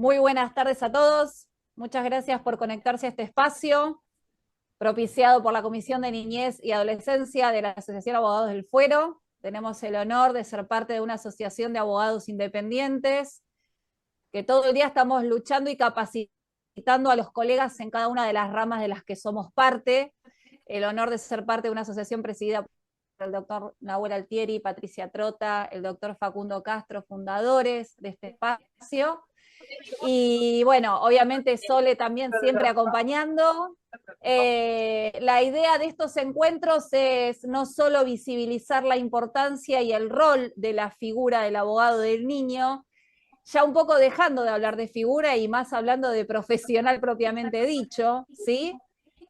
Muy buenas tardes a todos. Muchas gracias por conectarse a este espacio propiciado por la Comisión de Niñez y Adolescencia de la Asociación de Abogados del Fuero. Tenemos el honor de ser parte de una asociación de abogados independientes que todo el día estamos luchando y capacitando a los colegas en cada una de las ramas de las que somos parte. El honor de ser parte de una asociación presidida por el doctor Nahuel Altieri, Patricia Trota, el doctor Facundo Castro, fundadores de este espacio. Y bueno, obviamente Sole también siempre acompañando. La idea de estos encuentros es no solo visibilizar la importancia y el rol de la figura del abogado del niño, ya un poco dejando de hablar de figura y más hablando de profesional propiamente dicho, ¿sí?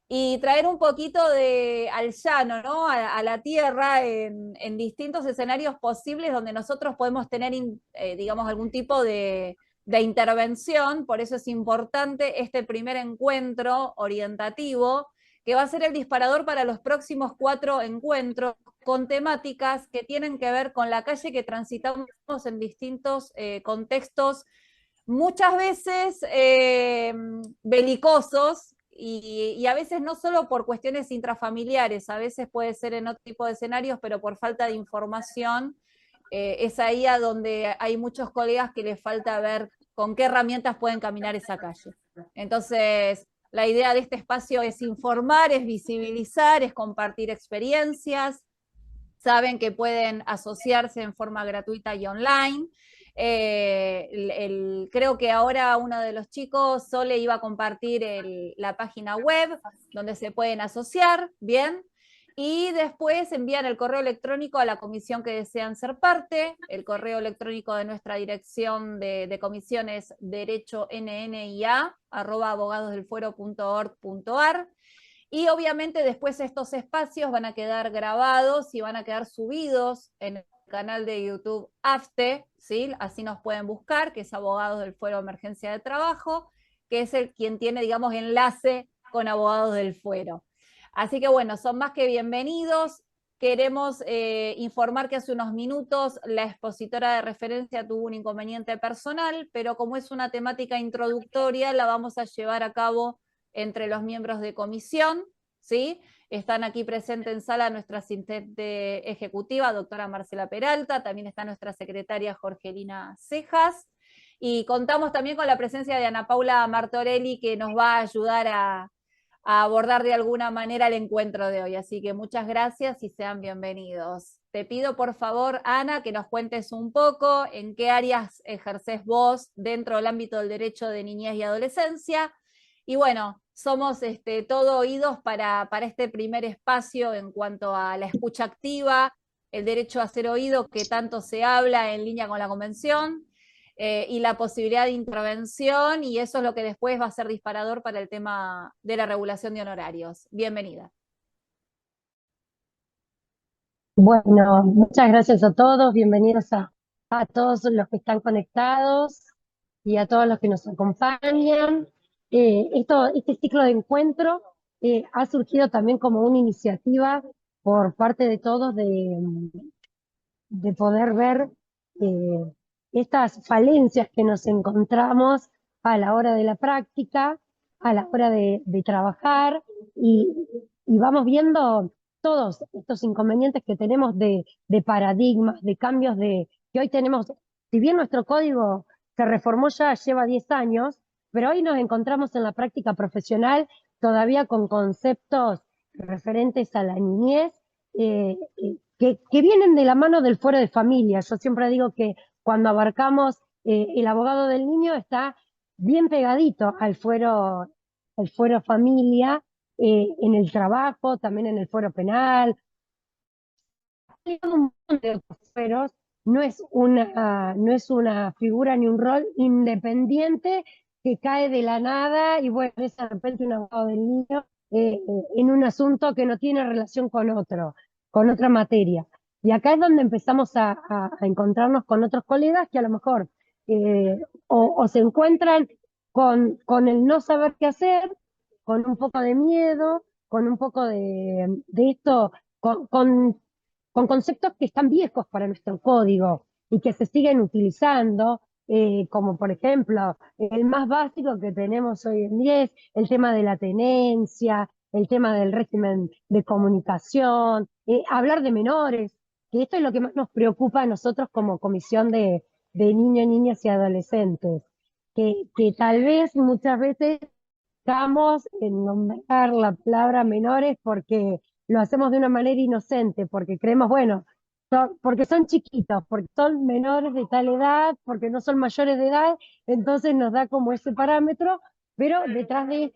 Y traer un poquito al llano, ¿no? A la tierra en distintos escenarios posibles donde nosotros podemos tener, digamos, algún tipo de intervención. Por eso es importante este primer encuentro orientativo, que va a ser el disparador para los próximos 4 encuentros con temáticas que tienen que ver con la calle que transitamos en distintos contextos, muchas veces belicosos, y a veces no solo por cuestiones intrafamiliares, a veces puede ser en otro tipo de escenarios, pero por falta de información. Es ahí a donde hay muchos colegas que les falta ver con qué herramientas pueden caminar esa calle. Entonces, la idea de este espacio es informar, es visibilizar, es compartir experiencias. Saben que pueden asociarse en forma gratuita y online. Creo que ahora uno de los chicos, Sole, iba a compartir la página web donde se pueden asociar, ¿bien? Y después envían el correo electrónico a la comisión que desean ser parte. El correo electrónico de nuestra dirección de comisión es derechonia@abogadosdelfuero.org.ar. Y obviamente después estos espacios van a quedar grabados y van a quedar subidos en el canal de YouTube AFTE, ¿sí? Así nos pueden buscar, que es Abogados del Fuero Emergencia de Trabajo, que es quien tiene, digamos, enlace con Abogados del Fuero. Así que bueno, son más que bienvenidos. Queremos informar que hace unos minutos la expositora de referencia tuvo un inconveniente personal, pero como es una temática introductoria, la vamos a llevar a cabo entre los miembros de comisión, ¿sí? Están aquí presentes en sala nuestra asistente ejecutiva, doctora Marcela Peralta, también está nuestra secretaria Jorgelina Cejas, y contamos también con la presencia de Ana Paula Martorelli, que nos va a ayudar a abordar de alguna manera el encuentro de hoy. Así que muchas gracias y sean bienvenidos. Te pido por favor, Ana, que nos cuentes un poco en qué áreas ejercés vos dentro del ámbito del derecho de niñez y adolescencia. Y bueno, somos todo oídos para este primer espacio en cuanto a la escucha activa, el derecho a ser oído que tanto se habla en línea con la convención, y la posibilidad de intervención, y eso es lo que después va a ser disparador para el tema de la regulación de honorarios. Bienvenida. Bueno, muchas gracias a todos, bienvenidos a todos los que están conectados y a todos los que nos acompañan. Este ciclo de encuentro ha surgido también como una iniciativa por parte de todos de poder ver eh, estas falencias que nos encontramos a la hora de la práctica, a la hora de trabajar y, y vamos viendo todos estos inconvenientes que tenemos de paradigmas, de cambios que hoy tenemos. Si bien nuestro código se reformó ya lleva 10 años, pero hoy nos encontramos en la práctica profesional todavía con conceptos referentes a la niñez, que vienen de la mano del fuero de familia. Yo siempre digo que cuando abarcamos el abogado del niño está bien pegadito al fuero familia, en el trabajo, también en el fuero penal. Hay un montón de otros fueros. No es una figura ni un rol independiente que cae de la nada y bueno, es de repente un abogado del niño en un asunto que no tiene relación con otra materia. Y acá es donde empezamos a encontrarnos con otros colegas que a lo mejor o se encuentran con el no saber qué hacer, con un poco de miedo, con un poco de esto, con conceptos que están viejos para nuestro código y que se siguen utilizando. como por ejemplo, el más básico que tenemos hoy en día es el tema de la tenencia, el tema del régimen de comunicación, hablar de menores, que esto es lo que más nos preocupa a nosotros como comisión de niños, niñas y adolescentes, que tal vez muchas veces estamos en nombrar la palabra menores porque lo hacemos de una manera inocente, porque creemos, bueno, porque son chiquitos, porque son menores de tal edad, porque no son mayores de edad, entonces nos da como ese parámetro, pero detrás de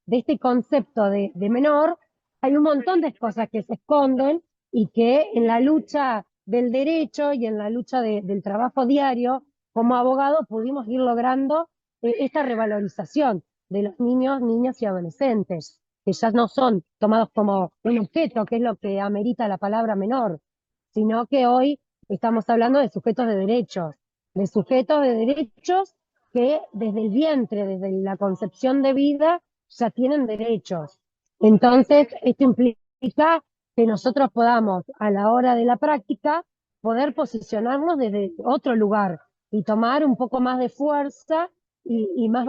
este concepto de menor hay un montón de cosas que se esconden y que en la lucha del derecho y en la lucha del trabajo diario, como abogado, pudimos ir logrando esta revalorización de los niños, niñas y adolescentes, que ya no son tomados como un objeto, que es lo que amerita la palabra menor, sino que hoy estamos hablando de sujetos de derechos que desde el vientre, desde la concepción de vida, ya tienen derechos. Entonces, esto implica que nosotros podamos, a la hora de la práctica, poder posicionarnos desde otro lugar y tomar un poco más de fuerza y más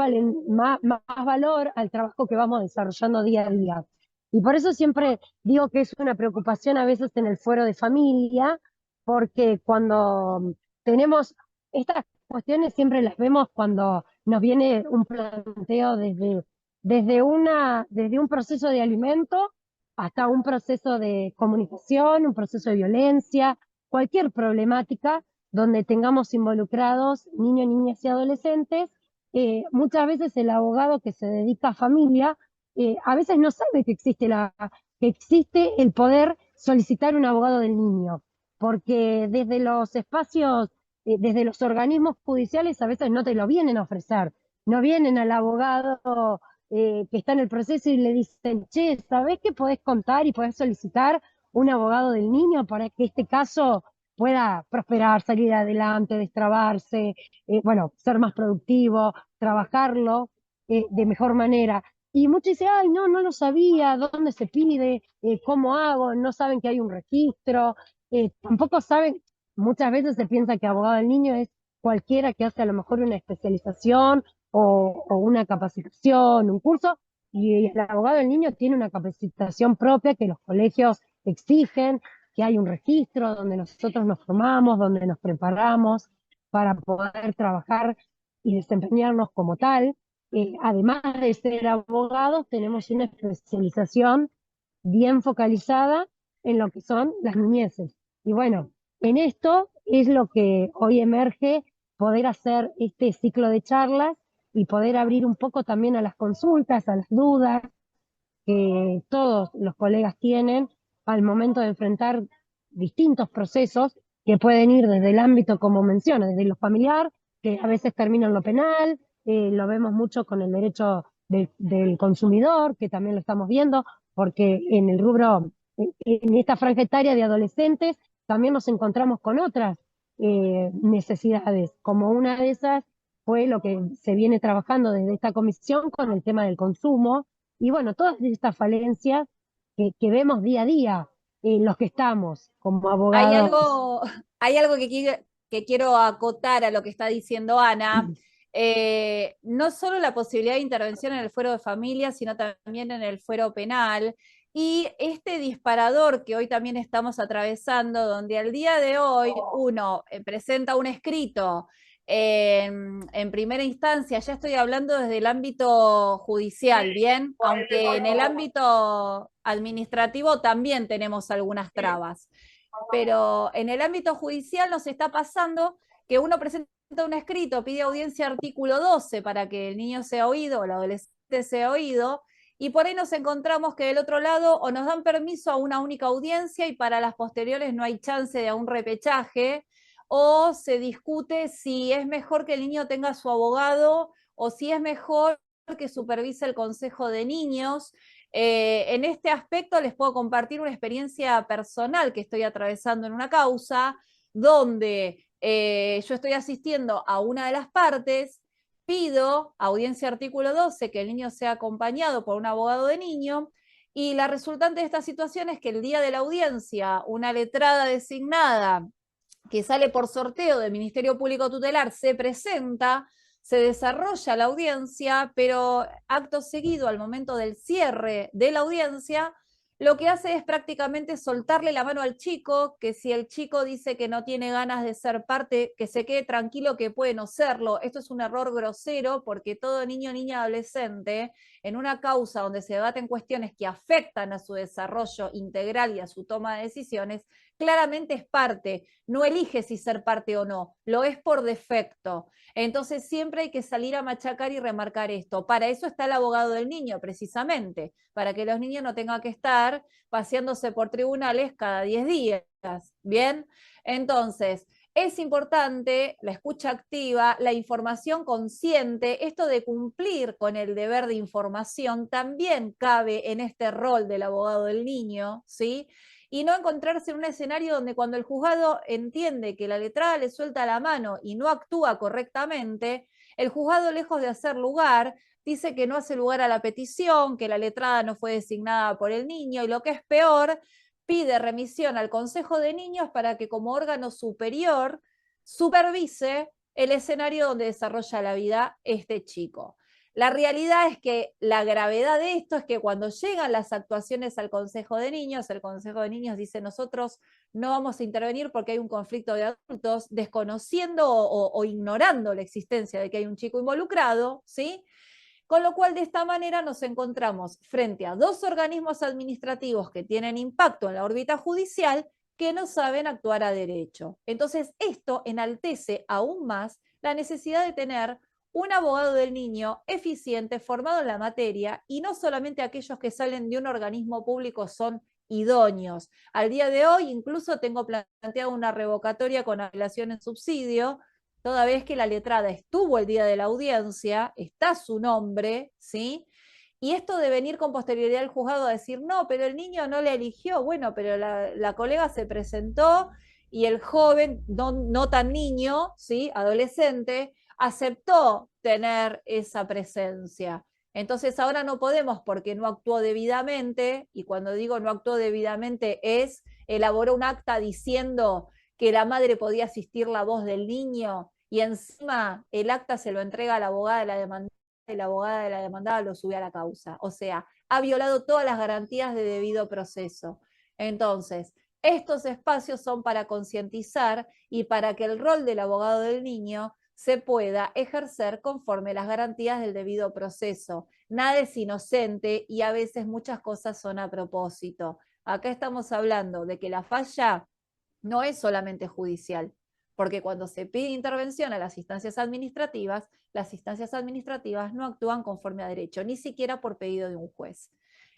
valor al trabajo que vamos desarrollando día a día. Y por eso siempre digo que es una preocupación a veces en el fuero de familia, porque cuando tenemos estas cuestiones siempre las vemos cuando nos viene un planteo desde un proceso de alimento hasta un proceso de comunicación, un proceso de violencia, cualquier problemática donde tengamos involucrados niños, niñas y adolescentes. Muchas veces el abogado que se dedica a familia a veces no sabe que existe el poder solicitar un abogado del niño, porque desde los espacios, desde los organismos judiciales a veces no te lo vienen a ofrecer, no vienen al abogado que está en el proceso y le dicen, che, ¿sabés que podés contar y podés solicitar un abogado del niño para que este caso pueda prosperar, salir adelante, destrabarse, bueno, ser más productivo, trabajarlo de mejor manera? Y muchos dicen, ay, no, no lo sabía, ¿dónde se pide? ¿Cómo hago? No saben que hay un registro, tampoco saben, muchas veces se piensa que abogado del niño es cualquiera que hace a lo mejor una especialización o una capacitación, un curso, y el abogado del niño tiene una capacitación propia que los colegios exigen, que hay un registro donde nosotros nos formamos, donde nos preparamos para poder trabajar y desempeñarnos como tal. Además de ser abogados, tenemos una especialización bien focalizada en lo que son las niñeces. Y bueno, en esto es lo que hoy emerge, poder hacer este ciclo de charlas y poder abrir un poco también a las consultas, a las dudas que todos los colegas tienen al momento de enfrentar distintos procesos que pueden ir desde el ámbito, como menciona, desde lo familiar, que a veces termina en lo penal, lo vemos mucho con el derecho del consumidor, que también lo estamos viendo, porque en el rubro, en esta franja etaria de adolescentes, también nos encontramos con otras necesidades, como una de esas fue lo que se viene trabajando desde esta comisión con el tema del consumo, y bueno, todas estas falencias que vemos día a día, los que estamos como Hay abogados. algo, hay algo que quiero acotar a lo que está diciendo Ana. No solo la posibilidad de intervención en el fuero de familia, sino también en el fuero penal. Y este disparador que hoy también estamos atravesando, donde al día de hoy uno presenta un escrito en primera instancia, ya estoy hablando desde el ámbito judicial, ¿bien? Aunque en el ámbito administrativo también tenemos algunas trabas, pero en el ámbito judicial nos está pasando que uno presenta un escrito, pide audiencia artículo 12 para que el niño sea oído o el adolescente sea oído, y por ahí nos encontramos que del otro lado o nos dan permiso a una única audiencia y para las posteriores no hay chance de un repechaje, o se discute si es mejor que el niño tenga su abogado o si es mejor que supervise el Consejo de Niños. En este aspecto les puedo compartir una experiencia personal que estoy atravesando en una causa donde yo estoy asistiendo a una de las partes, pido audiencia artículo 12 que el niño sea acompañado por un abogado de niño, y la resultante de esta situación es que el día de la audiencia una letrada designada que sale por sorteo del Ministerio Público Tutelar, se presenta, se desarrolla la audiencia, pero acto seguido, al momento del cierre de la audiencia, lo que hace es prácticamente soltarle la mano al chico, que si el chico dice que no tiene ganas de ser parte, que se quede tranquilo que puede no serlo. Esto es un error grosero porque todo niño, niña, adolescente, en una causa donde se debaten cuestiones que afectan a su desarrollo integral y a su toma de decisiones, claramente es parte, no elige si ser parte o no, lo es por defecto. Entonces siempre hay que salir a machacar y remarcar esto. Para eso está el abogado del niño, precisamente, para que los niños no tengan que estar paseándose por tribunales cada 10 días. ¿Bien? Entonces, es importante la escucha activa, la información consciente, esto de cumplir con el deber de información también cabe en este rol del abogado del niño, ¿sí? Y no encontrarse en un escenario donde cuando el juzgado entiende que la letrada le suelta la mano y no actúa correctamente, el juzgado, lejos de hacer lugar, dice que no hace lugar a la petición, que la letrada no fue designada por el niño y lo que es peor, pide remisión al Consejo de Niños para que como órgano superior supervise el escenario donde desarrolla la vida este chico. La realidad es que la gravedad de esto es que cuando llegan las actuaciones al Consejo de Niños, el Consejo de Niños dice nosotros no vamos a intervenir porque hay un conflicto de adultos, desconociendo o ignorando la existencia de que hay un chico involucrado, ¿sí? Con lo cual, de esta manera nos encontramos frente a dos organismos administrativos que tienen impacto en la órbita judicial que no saben actuar a derecho. Entonces, esto enaltece aún más la necesidad de tener un abogado del niño eficiente, formado en la materia, y no solamente aquellos que salen de un organismo público son idóneos. Al día de hoy, incluso tengo planteado una revocatoria con apelación en subsidio, toda vez que la letrada estuvo el día de la audiencia, está su nombre, ¿sí? Y esto de venir con posterioridad al juzgado a decir, no, pero el niño no le eligió, bueno, pero la colega se presentó y el joven, no tan niño, ¿sí? Adolescente, aceptó tener esa presencia. Entonces ahora no podemos porque no actuó debidamente, y cuando digo no actuó debidamente es elaboró un acta diciendo que la madre podía asistir la voz del niño y encima el acta se lo entrega a la abogada de la demandada y la abogada de la demandada lo sube a la causa. O sea, ha violado todas las garantías de debido proceso. Entonces, estos espacios son para concientizar y para que el rol del abogado del niño se pueda ejercer conforme las garantías del debido proceso. Nada es inocente y a veces muchas cosas son a propósito. Acá estamos hablando de que la falla no es solamente judicial, porque cuando se pide intervención a las instancias administrativas no actúan conforme a derecho, ni siquiera por pedido de un juez.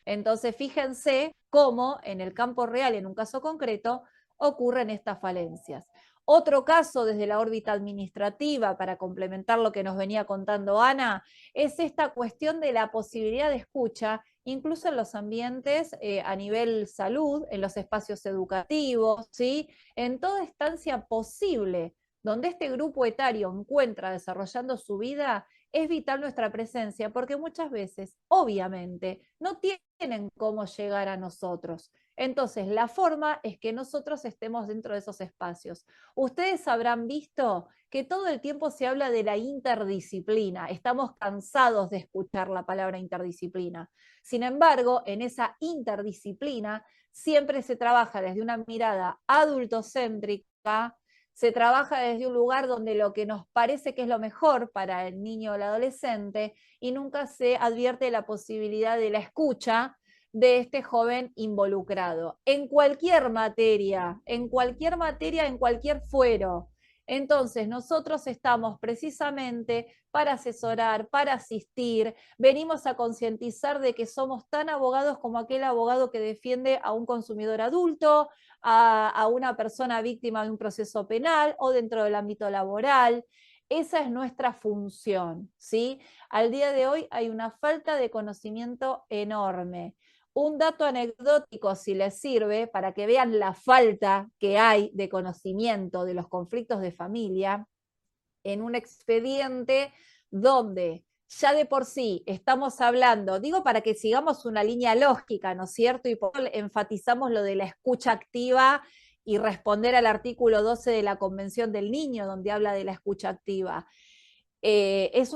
Entonces, fíjense cómo en el campo real, en un caso concreto, ocurren estas falencias. Otro caso desde la órbita administrativa, para complementar lo que nos venía contando Ana, es esta cuestión de la posibilidad de escucha, incluso en los ambientes a nivel salud, en los espacios educativos, ¿sí? En toda instancia posible donde este grupo etario encuentra desarrollando su vida, es vital nuestra presencia, porque muchas veces, obviamente, no tienen cómo llegar a nosotros. Entonces, la forma es que nosotros estemos dentro de esos espacios. Ustedes habrán visto que todo el tiempo se habla de la interdisciplina. Estamos cansados de escuchar la palabra interdisciplina. Sin embargo, en esa interdisciplina siempre se trabaja desde una mirada adultocéntrica, se trabaja desde un lugar donde lo que nos parece que es lo mejor para el niño o el adolescente y nunca se advierte la posibilidad de la escucha de este joven involucrado en cualquier materia, en cualquier materia, en cualquier fuero. Entonces, nosotros estamos precisamente para asesorar, para asistir, venimos a concientizar de que somos tan abogados como aquel abogado que defiende a un consumidor adulto, a una persona víctima de un proceso penal o dentro del ámbito laboral. Esa es nuestra función, ¿sí? Al día de hoy hay una falta de conocimiento enorme. Un dato anecdótico, si les sirve, para que vean la falta que hay de conocimiento de los conflictos de familia, en un expediente donde ya de por sí estamos hablando, digo para que sigamos una línea lógica, ¿no es cierto? Y por eso enfatizamos lo de la escucha activa y responder al artículo 12 de la Convención del Niño, donde habla de la escucha activa. Es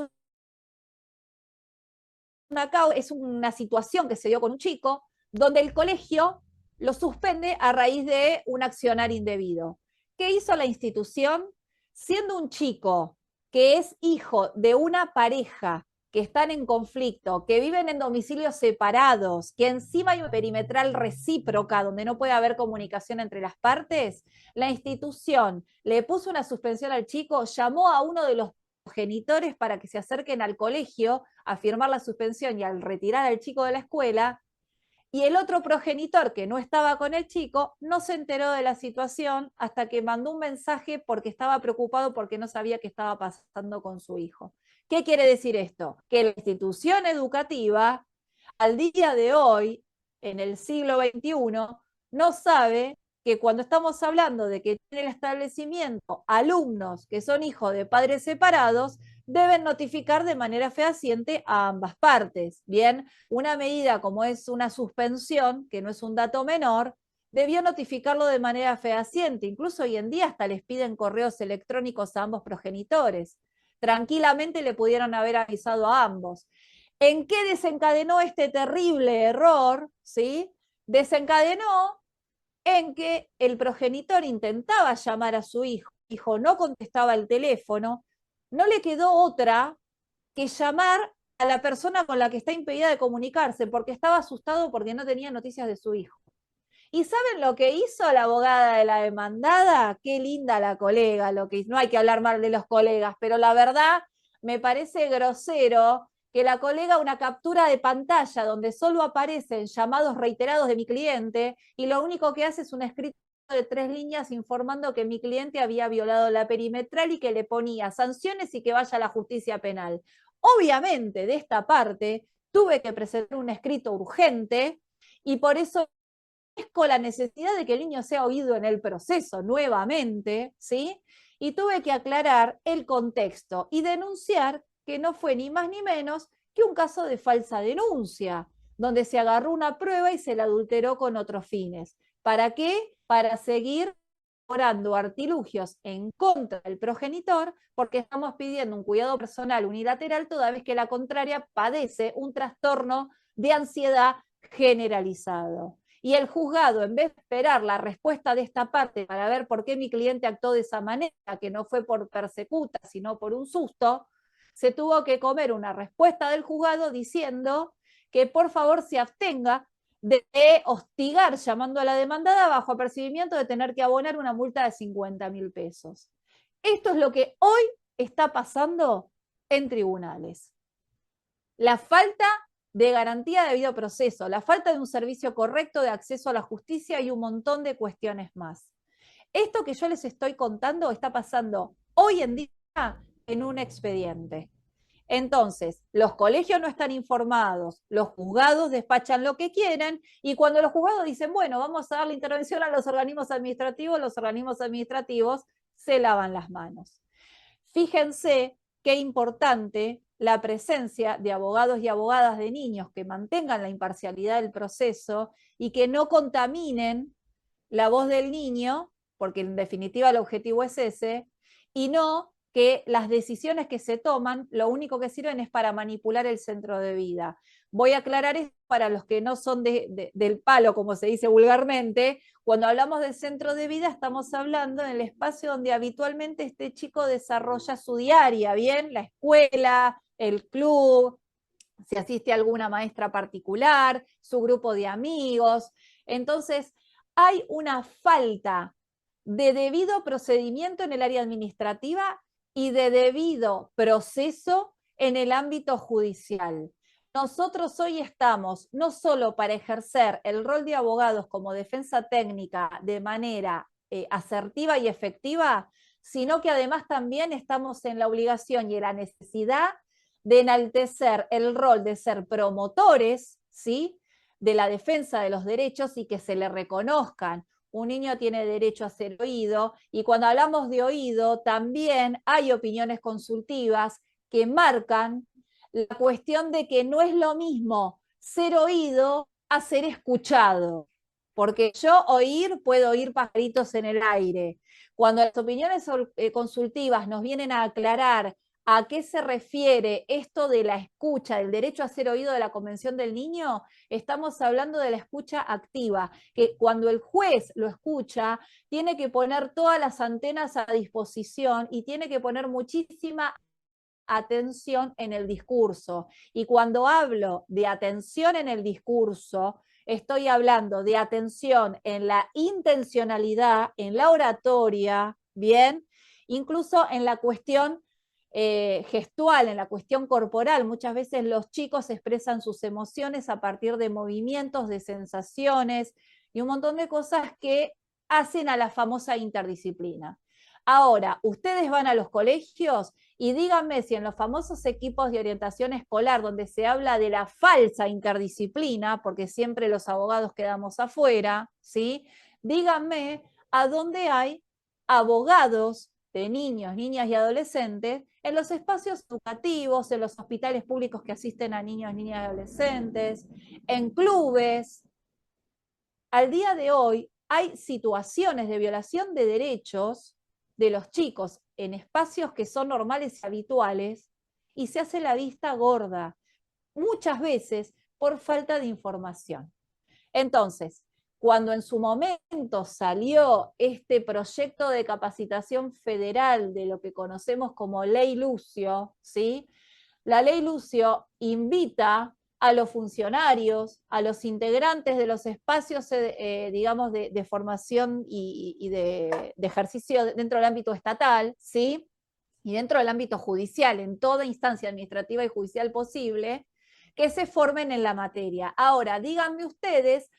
una situación que se dio con un chico donde el colegio lo suspende a raíz de un accionar indebido. ¿Qué hizo la institución? Siendo un chico que es hijo de una pareja que están en conflicto, que viven en domicilios separados, que encima hay una perimetral recíproca donde no puede haber comunicación entre las partes, la institución le puso una suspensión al chico, llamó a uno de los progenitores para que se acerquen al colegio a firmar la suspensión y al retirar al chico de la escuela, y el otro progenitor que no estaba con el chico no se enteró de la situación hasta que mandó un mensaje porque estaba preocupado porque no sabía qué estaba pasando con su hijo. ¿Qué quiere decir esto? Que la institución educativa al día de hoy, en el siglo XXI, no sabe que cuando estamos hablando de que tiene el establecimiento alumnos que son hijos de padres separados, deben notificar de manera fehaciente a ambas partes. Bien, una medida como es una suspensión, que no es un dato menor, debió notificarlo de manera fehaciente. Incluso hoy en día hasta les piden correos electrónicos a ambos progenitores. Tranquilamente le pudieron haber avisado a ambos. ¿En qué desencadenó este terrible error? ¿Sí? Desencadenó en que el progenitor intentaba llamar a su hijo no contestaba el teléfono, no le quedó otra que llamar a la persona con la que está impedida de comunicarse, porque estaba asustado porque no tenía noticias de su hijo. ¿Y saben lo que hizo la abogada de la demandada? Qué linda la colega, lo que no hay que hablar mal de los colegas, pero la verdad me parece grosero que la colega una captura de pantalla donde solo aparecen llamados reiterados de mi cliente y lo único que hace es un escrito de 3 líneas informando que mi cliente había violado la perimetral y que le ponía sanciones y que vaya a la justicia penal. Obviamente, de esta parte, tuve que presentar un escrito urgente y por eso con la necesidad de que el niño sea oído en el proceso nuevamente, ¿sí? Y tuve que aclarar el contexto y denunciar que no fue ni más ni menos que un caso de falsa denuncia, donde se agarró una prueba y se la adulteró con otros fines. ¿Para qué? Para seguir elaborando artilugios en contra del progenitor, porque estamos pidiendo un cuidado personal unilateral toda vez que la contraria padece un trastorno de ansiedad generalizado. Y el juzgado, en vez de esperar la respuesta de esta parte para ver por qué mi cliente actuó de esa manera, que no fue por persecuta, sino por un susto, se tuvo que comer una respuesta del juzgado diciendo que por favor se abstenga de hostigar llamando a la demandada bajo apercibimiento de tener que abonar una multa de 50.000 pesos. Esto es lo que hoy está pasando en tribunales. La falta de garantía de debido proceso, la falta de un servicio correcto de acceso a la justicia y un montón de cuestiones más. Esto que yo les estoy contando está pasando hoy en día en un expediente. Entonces, los colegios no están informados, los juzgados despachan lo que quieren y cuando los juzgados dicen, bueno, vamos a dar la intervención a los organismos administrativos se lavan las manos. Fíjense qué importante la presencia de abogados y abogadas de niños que mantengan la imparcialidad del proceso y que no contaminen la voz del niño, porque en definitiva el objetivo es ese, y no que las decisiones que se toman lo único que sirven es para manipular el centro de vida. Voy a aclarar esto para los que no son del palo, como se dice vulgarmente. Cuando hablamos del centro de vida estamos hablando en el espacio donde habitualmente este chico desarrolla su diaria, ¿bien? La escuela, el club, si asiste a alguna maestra particular, su grupo de amigos. Entonces, hay una falta de debido procedimiento en el área administrativa y de debido proceso en el ámbito judicial. Nosotros hoy estamos no solo para ejercer el rol de abogados como defensa técnica de manera asertiva y efectiva, sino que además también estamos en la obligación y en la necesidad de enaltecer el rol de ser promotores, ¿sí?, de la defensa de los derechos y que se le reconozcan. Un niño tiene derecho a ser oído y cuando hablamos de oído también hay opiniones consultivas que marcan la cuestión de que no es lo mismo ser oído a ser escuchado. porque yo puedo oír pajaritos en el aire. Cuando las opiniones consultivas nos vienen a aclarar a qué se refiere esto de la escucha, del derecho a ser oído de la Convención del Niño, estamos hablando de la escucha activa, que cuando el juez lo escucha, tiene que poner todas las antenas a disposición y tiene que poner muchísima atención en el discurso. Y cuando hablo de atención en el discurso, estoy hablando de atención en la intencionalidad, en la oratoria, ¿bien? Incluso en la cuestión gestual, en la cuestión corporal. Muchas veces los chicos expresan sus emociones a partir de movimientos, de sensaciones y un montón de cosas que hacen a la famosa interdisciplina. Ahora, ustedes van a los colegios y díganme si en los famosos equipos de orientación escolar, donde se habla de la falsa interdisciplina, porque siempre los abogados quedamos afuera, ¿sí? Díganme a dónde hay abogados de niños, niñas y adolescentes en los espacios educativos, en los hospitales públicos que asisten a niños, niñas y adolescentes, en clubes. Al día de hoy hay situaciones de violación de derechos de los chicos en espacios que son normales y habituales y se hace la vista gorda, muchas veces por falta de información. Entonces, cuando en su momento salió este proyecto de capacitación federal de lo que conocemos como Ley Lucio, ¿sí? La Ley Lucio invita a los funcionarios, a los integrantes de los espacios, digamos, de formación y de ejercicio dentro del ámbito estatal, ¿sí? Y dentro del ámbito judicial, en toda instancia administrativa y judicial posible, que se formen en la materia. Ahora, díganme ustedes,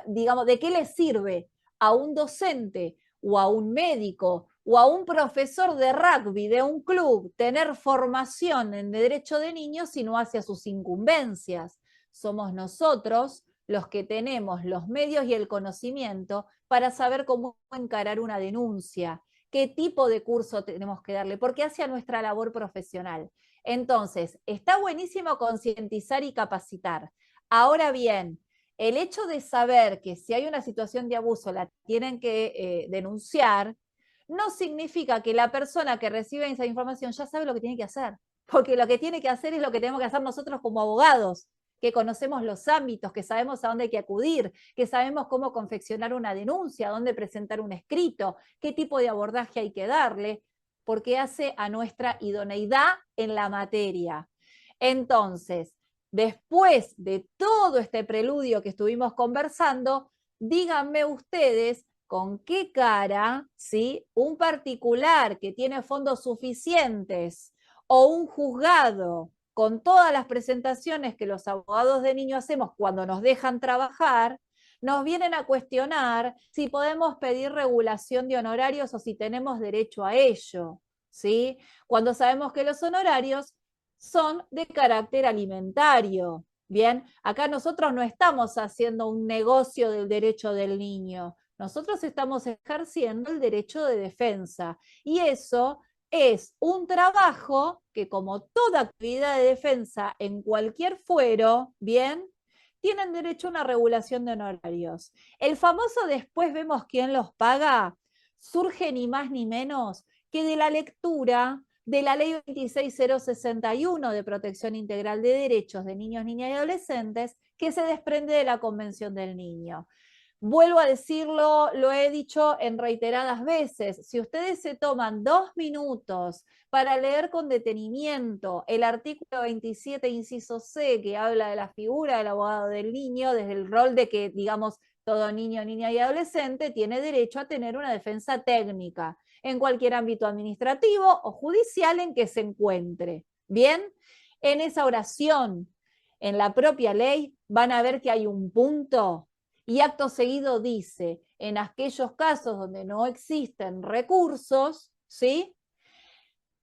digamos, ¿de qué les sirve a un docente o a un médico o a un profesor de rugby de un club tener formación en derecho de niños si no hace sus incumbencias? Somos nosotros los que tenemos los medios y el conocimiento para saber cómo encarar una denuncia, qué tipo de curso tenemos que darle, porque hace a nuestra labor profesional. Entonces, está buenísimo concientizar y capacitar. Ahora bien, el hecho de saber que si hay una situación de abuso la tienen que denunciar, no significa que la persona que recibe esa información ya sabe lo que tiene que hacer, porque lo que tiene que hacer es lo que tenemos que hacer nosotros como abogados, que conocemos los ámbitos, que sabemos a dónde hay que acudir, que sabemos cómo confeccionar una denuncia, dónde presentar un escrito, qué tipo de abordaje hay que darle, porque hace a nuestra idoneidad en la materia. Entonces, después de todo este preludio que estuvimos conversando, díganme ustedes con qué cara, ¿sí? Un particular que tiene fondos suficientes o un juzgado con todas las presentaciones que los abogados de niños hacemos cuando nos dejan trabajar, nos vienen a cuestionar si podemos pedir regulación de honorarios o si tenemos derecho a ello, ¿sí? Cuando sabemos que los honorarios son de carácter alimentario. Bien, acá nosotros no estamos haciendo un negocio del derecho del niño, nosotros estamos ejerciendo el derecho de defensa y eso es un trabajo que, como toda actividad de defensa en cualquier fuero, bien, tienen derecho a una regulación de honorarios. El famoso después vemos quién los paga surge ni más ni menos que de la lectura de la Ley 26061 de Protección Integral de Derechos de Niños, Niñas y Adolescentes, que se desprende de la Convención del Niño. Vuelvo a decirlo, lo he dicho en reiteradas veces, si ustedes se toman 2 minutos para leer con detenimiento el artículo 27, inciso C, que habla de la figura del abogado del niño, desde el rol de que, digamos, todo niño, niña y adolescente tiene derecho a tener una defensa técnica en cualquier ámbito administrativo o judicial en que se encuentre. Bien, en esa oración, en la propia ley, van a ver que hay un punto y acto seguido dice, en aquellos casos donde no existen recursos, ¿sí?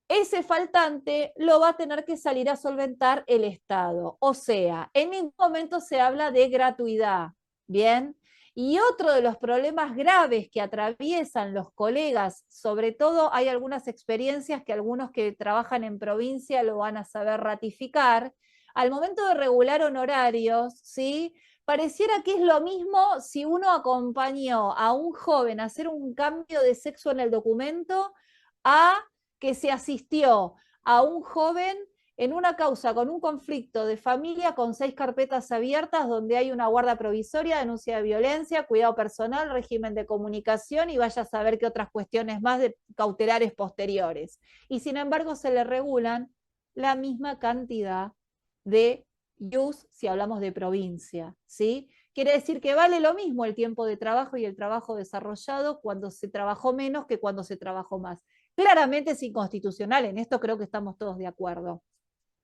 Ese faltante lo va a tener que salir a solventar el Estado. O sea, en ningún momento se habla de gratuidad, ¿bien? Y otro de los problemas graves que atraviesan los colegas, sobre todo hay algunas experiencias que algunos que trabajan en provincia lo van a saber ratificar, al momento de regular honorarios, ¿sí? pareciera que es lo mismo si uno acompañó a un joven a hacer un cambio de sexo en el documento a que se asistió a un joven en una causa con un conflicto de familia con 6 carpetas abiertas donde hay una guarda provisoria, denuncia de violencia, cuidado personal, régimen de comunicación y vaya a saber qué otras cuestiones más de cautelares posteriores. Y sin embargo se le regulan la misma cantidad de use si hablamos de provincia, ¿sí? Quiere decir que vale lo mismo el tiempo de trabajo y el trabajo desarrollado cuando se trabajó menos que cuando se trabajó más. Claramente es inconstitucional, en esto creo que estamos todos de acuerdo.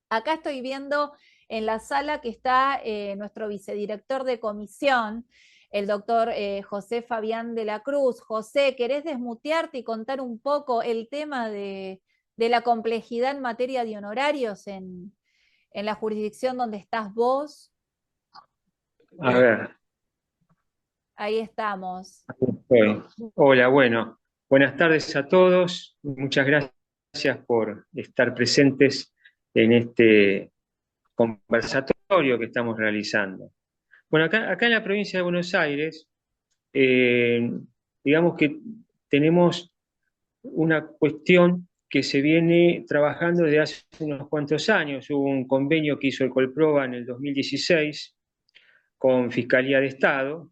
Acá estoy viendo en la sala que está nuestro vicedirector de comisión, el doctor José Fabián de la Cruz. José, ¿querés desmutearte y contar un poco el tema de la complejidad en materia de honorarios en la jurisdicción donde estás vos? A ver, Ahí estamos. estoy. Hola, bueno, buenas tardes a todos. Muchas gracias por estar presentes en este conversatorio que estamos realizando. Bueno, acá en la provincia de Buenos Aires, eh, digamos que tenemos una cuestión que se viene trabajando desde hace unos cuantos años. Hubo un convenio que hizo el Colproba en el 2016 con Fiscalía de Estado,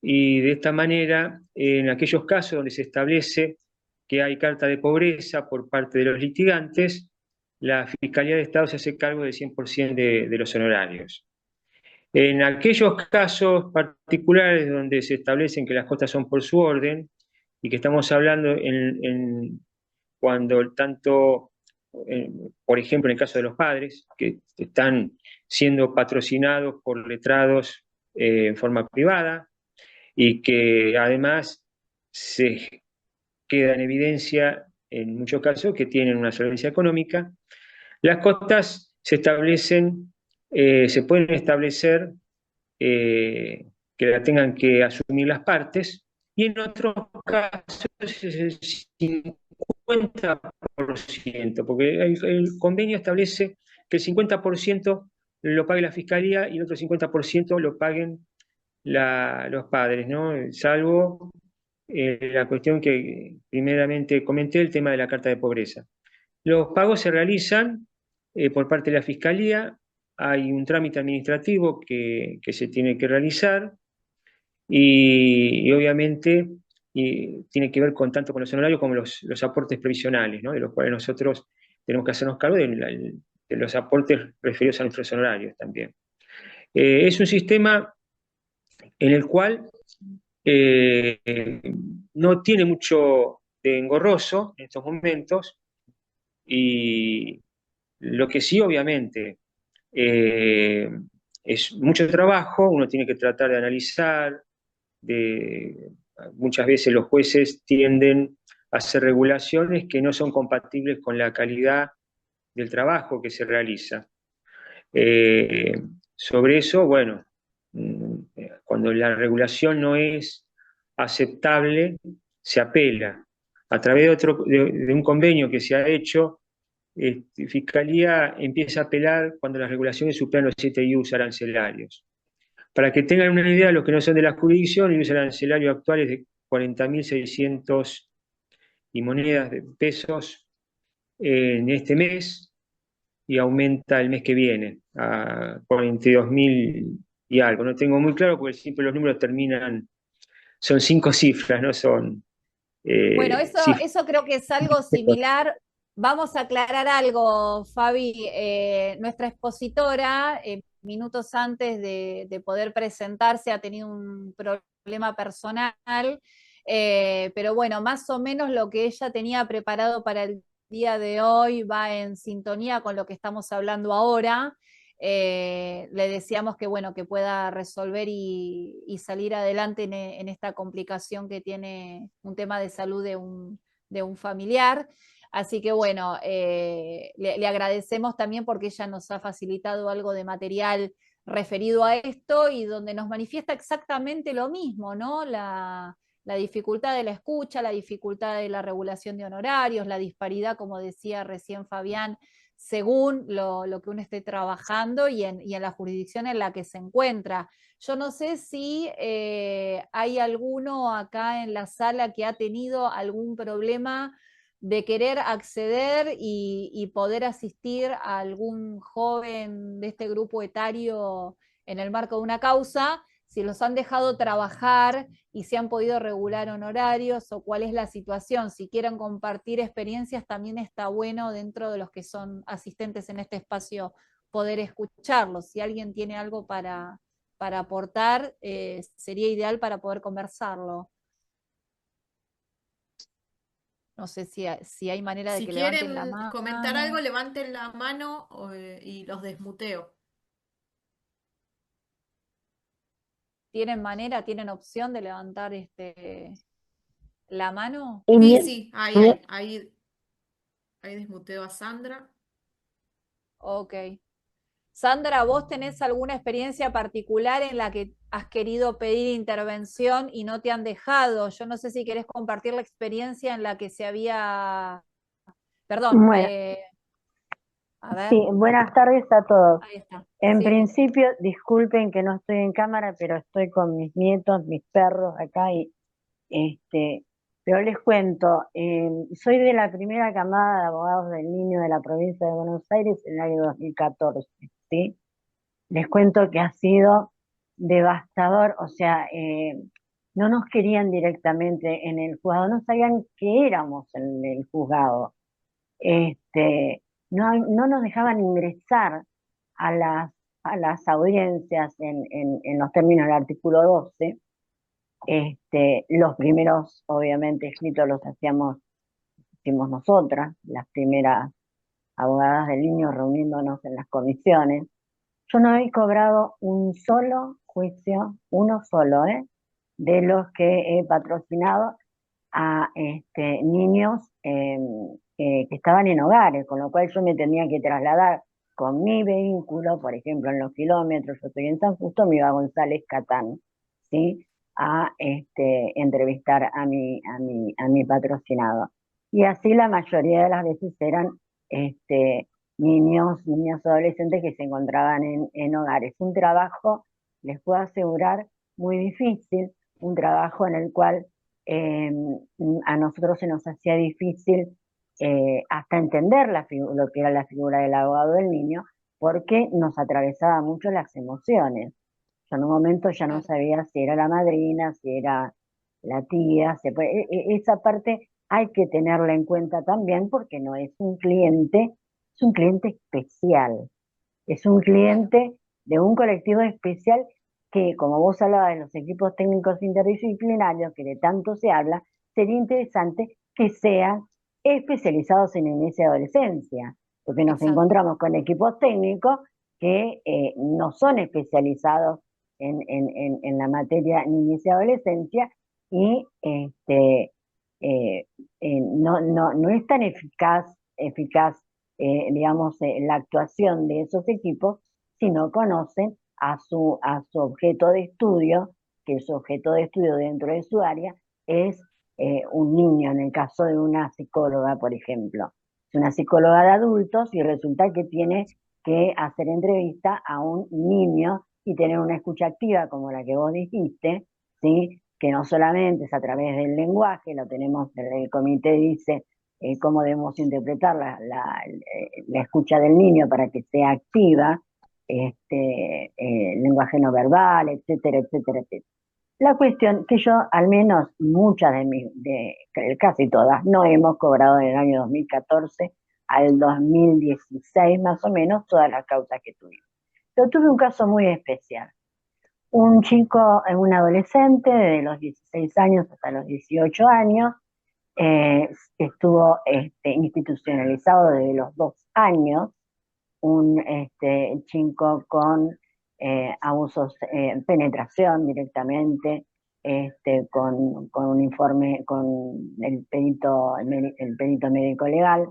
y de esta manera, en aquellos casos donde se establece que hay carta de pobreza por parte de los litigantes, la Fiscalía de Estado se hace cargo del 100% de los honorarios. En aquellos casos particulares donde se establecen que las costas son por su orden, y que estamos hablando cuando tanto, por ejemplo, en el caso de los padres, que están siendo patrocinados por letrados en forma privada, y que además se queda en evidencia en muchos casos que tienen una solvencia económica. Las cotas se establecen, se pueden establecer que la tengan que asumir las partes, y en otros casos es el 50%, porque el convenio establece que el 50% lo pague la fiscalía y el otro 50% lo paguen los padres, ¿no? Salvo la cuestión que primeramente comenté, el tema de la carta de pobreza. Los pagos se realizan por parte de la Fiscalía, hay un trámite administrativo que se tiene que realizar, y obviamente tiene que ver tanto con los honorarios como los aportes previsionales, ¿no? De los cuales nosotros tenemos que hacernos cargo de los aportes referidos a nuestros honorarios también. Es un sistema en el cual eh, no tiene mucho de engorroso en estos momentos, y lo que sí, obviamente, eh, es mucho trabajo. Uno tiene que tratar de analizar, muchas veces los jueces tienden a hacer regulaciones que no son compatibles con la calidad del trabajo que se realiza. Eh, Sobre eso, bueno, cuando la regulación no es aceptable, se apela. A través de un convenio que se ha hecho, Fiscalía empieza a apelar cuando las regulaciones superan los 7 IUs arancelarios. Para que tengan una idea, los que no son de la jurisdicción, el IUs arancelario actual es de 40.600 y monedas de pesos en este mes, y aumenta el mes que viene a 42.000 y algo. No tengo muy claro porque siempre los números terminan, son 5 cifras, no son Bueno, cifras. eso creo que es algo similar. Vamos a aclarar algo, Fabi. Nuestra expositora, minutos antes de poder presentarse, ha tenido un problema personal, pero bueno, más o menos lo que ella tenía preparado para el día de hoy va en sintonía con lo que estamos hablando ahora. Le deseamos que bueno, que pueda resolver y salir adelante en esta complicación que tiene un tema de salud de un familiar. Así que bueno, le agradecemos también porque ella nos ha facilitado algo de material referido a esto y donde nos manifiesta exactamente lo mismo, ¿no? La dificultad de la escucha, la dificultad de la regulación de honorarios, la disparidad, como decía recién Fabián, según lo que uno esté trabajando y en la jurisdicción en la que se encuentra. Yo no sé si hay alguno acá en la sala que ha tenido algún problema de querer acceder y poder asistir a algún joven de este grupo etario en el marco de una causa, si los han dejado trabajar y si han podido regular honorarios o cuál es la situación. Si quieren compartir experiencias, también está bueno dentro de los que son asistentes en este espacio poder escucharlos. Si alguien tiene algo para aportar, sería ideal para poder conversarlo. No sé si hay manera de Si que levanten la quieren comentar algo, mano. levanten la mano y los desmuteo. ¿Tienen manera, tienen opción de levantar la mano? Y Sí, mi- sí, mi- ahí desmuteo a Sandra. Ok. Sandra, ¿vos tenés alguna experiencia particular en la que has querido pedir intervención y no te han dejado? Yo no sé si querés compartir la experiencia en la que se había... Perdón, Bueno, a ver, sí, buenas tardes a todos. ahí está. En Sí, principio, disculpen que no estoy en cámara, pero estoy con mis nietos, mis perros acá y pero les cuento, soy de la primera camada de abogados del niño de la provincia de Buenos Aires en el año 2014, ¿sí? Les cuento que ha sido devastador, o sea, no nos querían directamente en el juzgado, no sabían que éramos en el juzgado. No nos dejaban ingresar a las audiencias en los términos del artículo 12. Los primeros, obviamente, escritos los hicimos nosotras, las primeras abogadas del niño reuniéndonos en las comisiones. Yo no he cobrado un solo juicio, uno solo, de los que he patrocinado a niños que estaban en hogares, con lo cual yo me tenía que trasladar con mi vehículo, por ejemplo, en los kilómetros, yo estoy en San Justo, me iba a González Catán, ¿sí? A entrevistar a mi patrocinado. Y así la mayoría de las veces eran niños adolescentes que se encontraban en hogares. Un trabajo, les puedo asegurar, muy difícil, un trabajo en el cual eh, a nosotros se nos hacía difícil hasta entender lo que era la figura del abogado del niño, porque nos atravesaba mucho las emociones. Yo en un momento ya no claro, sabía si era la madrina, si era la tía, esa parte hay que tenerla en cuenta también porque no es un cliente, es un cliente especial. Es un claro. cliente de un colectivo especial que, como vos hablabas de los equipos técnicos interdisciplinarios, que de tanto se habla, sería interesante que sean especializados en niñez y adolescencia, porque nos Exacto. encontramos con equipos técnicos que no son especializados en la materia niñez y adolescencia y no es tan eficaz digamos, la actuación de esos equipos si no conocen a su objeto de estudio, que su objeto de estudio dentro de su área es un niño, en el caso de una psicóloga, por ejemplo. Es una psicóloga de adultos y resulta que tiene que hacer entrevista a un niño y tener una escucha activa como la que vos dijiste, ¿sí? Que no solamente es a través del lenguaje, lo tenemos, el comité dice cómo debemos interpretar la escucha del niño para que sea activa, lenguaje no verbal, etcétera, etcétera, etcétera. La cuestión que yo, al menos muchas casi todas, no hemos cobrado en el año 2014 al 2016 más o menos todas las causas que tuvimos. Pero tuve un caso muy especial. Un chico, un adolescente de los 16 años hasta los 18 años, estuvo institucionalizado desde los 2 años, un chico con abusos, penetración directamente, con un informe, con el perito médico legal,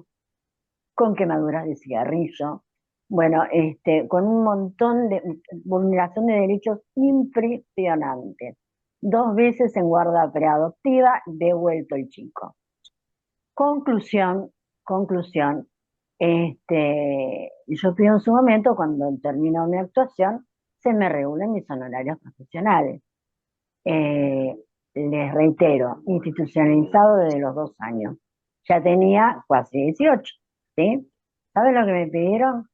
con quemaduras de cigarrillo, bueno, con un montón de vulneración de derechos impresionantes. 2 veces en guarda preadoptiva, devuelto el chico. Conclusión, Yo pido en su momento, cuando termino mi actuación, se me regulen mis honorarios profesionales. Les reitero, institucionalizado desde los 2 años. Ya tenía casi 18, ¿sí? ¿Sabes lo que me pidieron?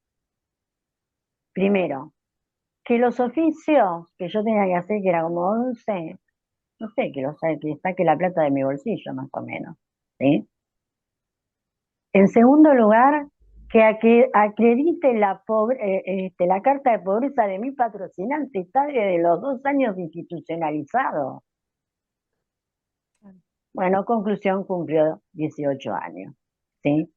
Primero, que los oficios que yo tenía que hacer, que era como 11, no sé, que saque la plata de mi bolsillo, más o menos, ¿sí? En segundo lugar, que acredite la carta de pobreza de mi patrocinante, está desde los 2 años institucionalizado. Bueno, conclusión, cumplió 18 años, ¿sí?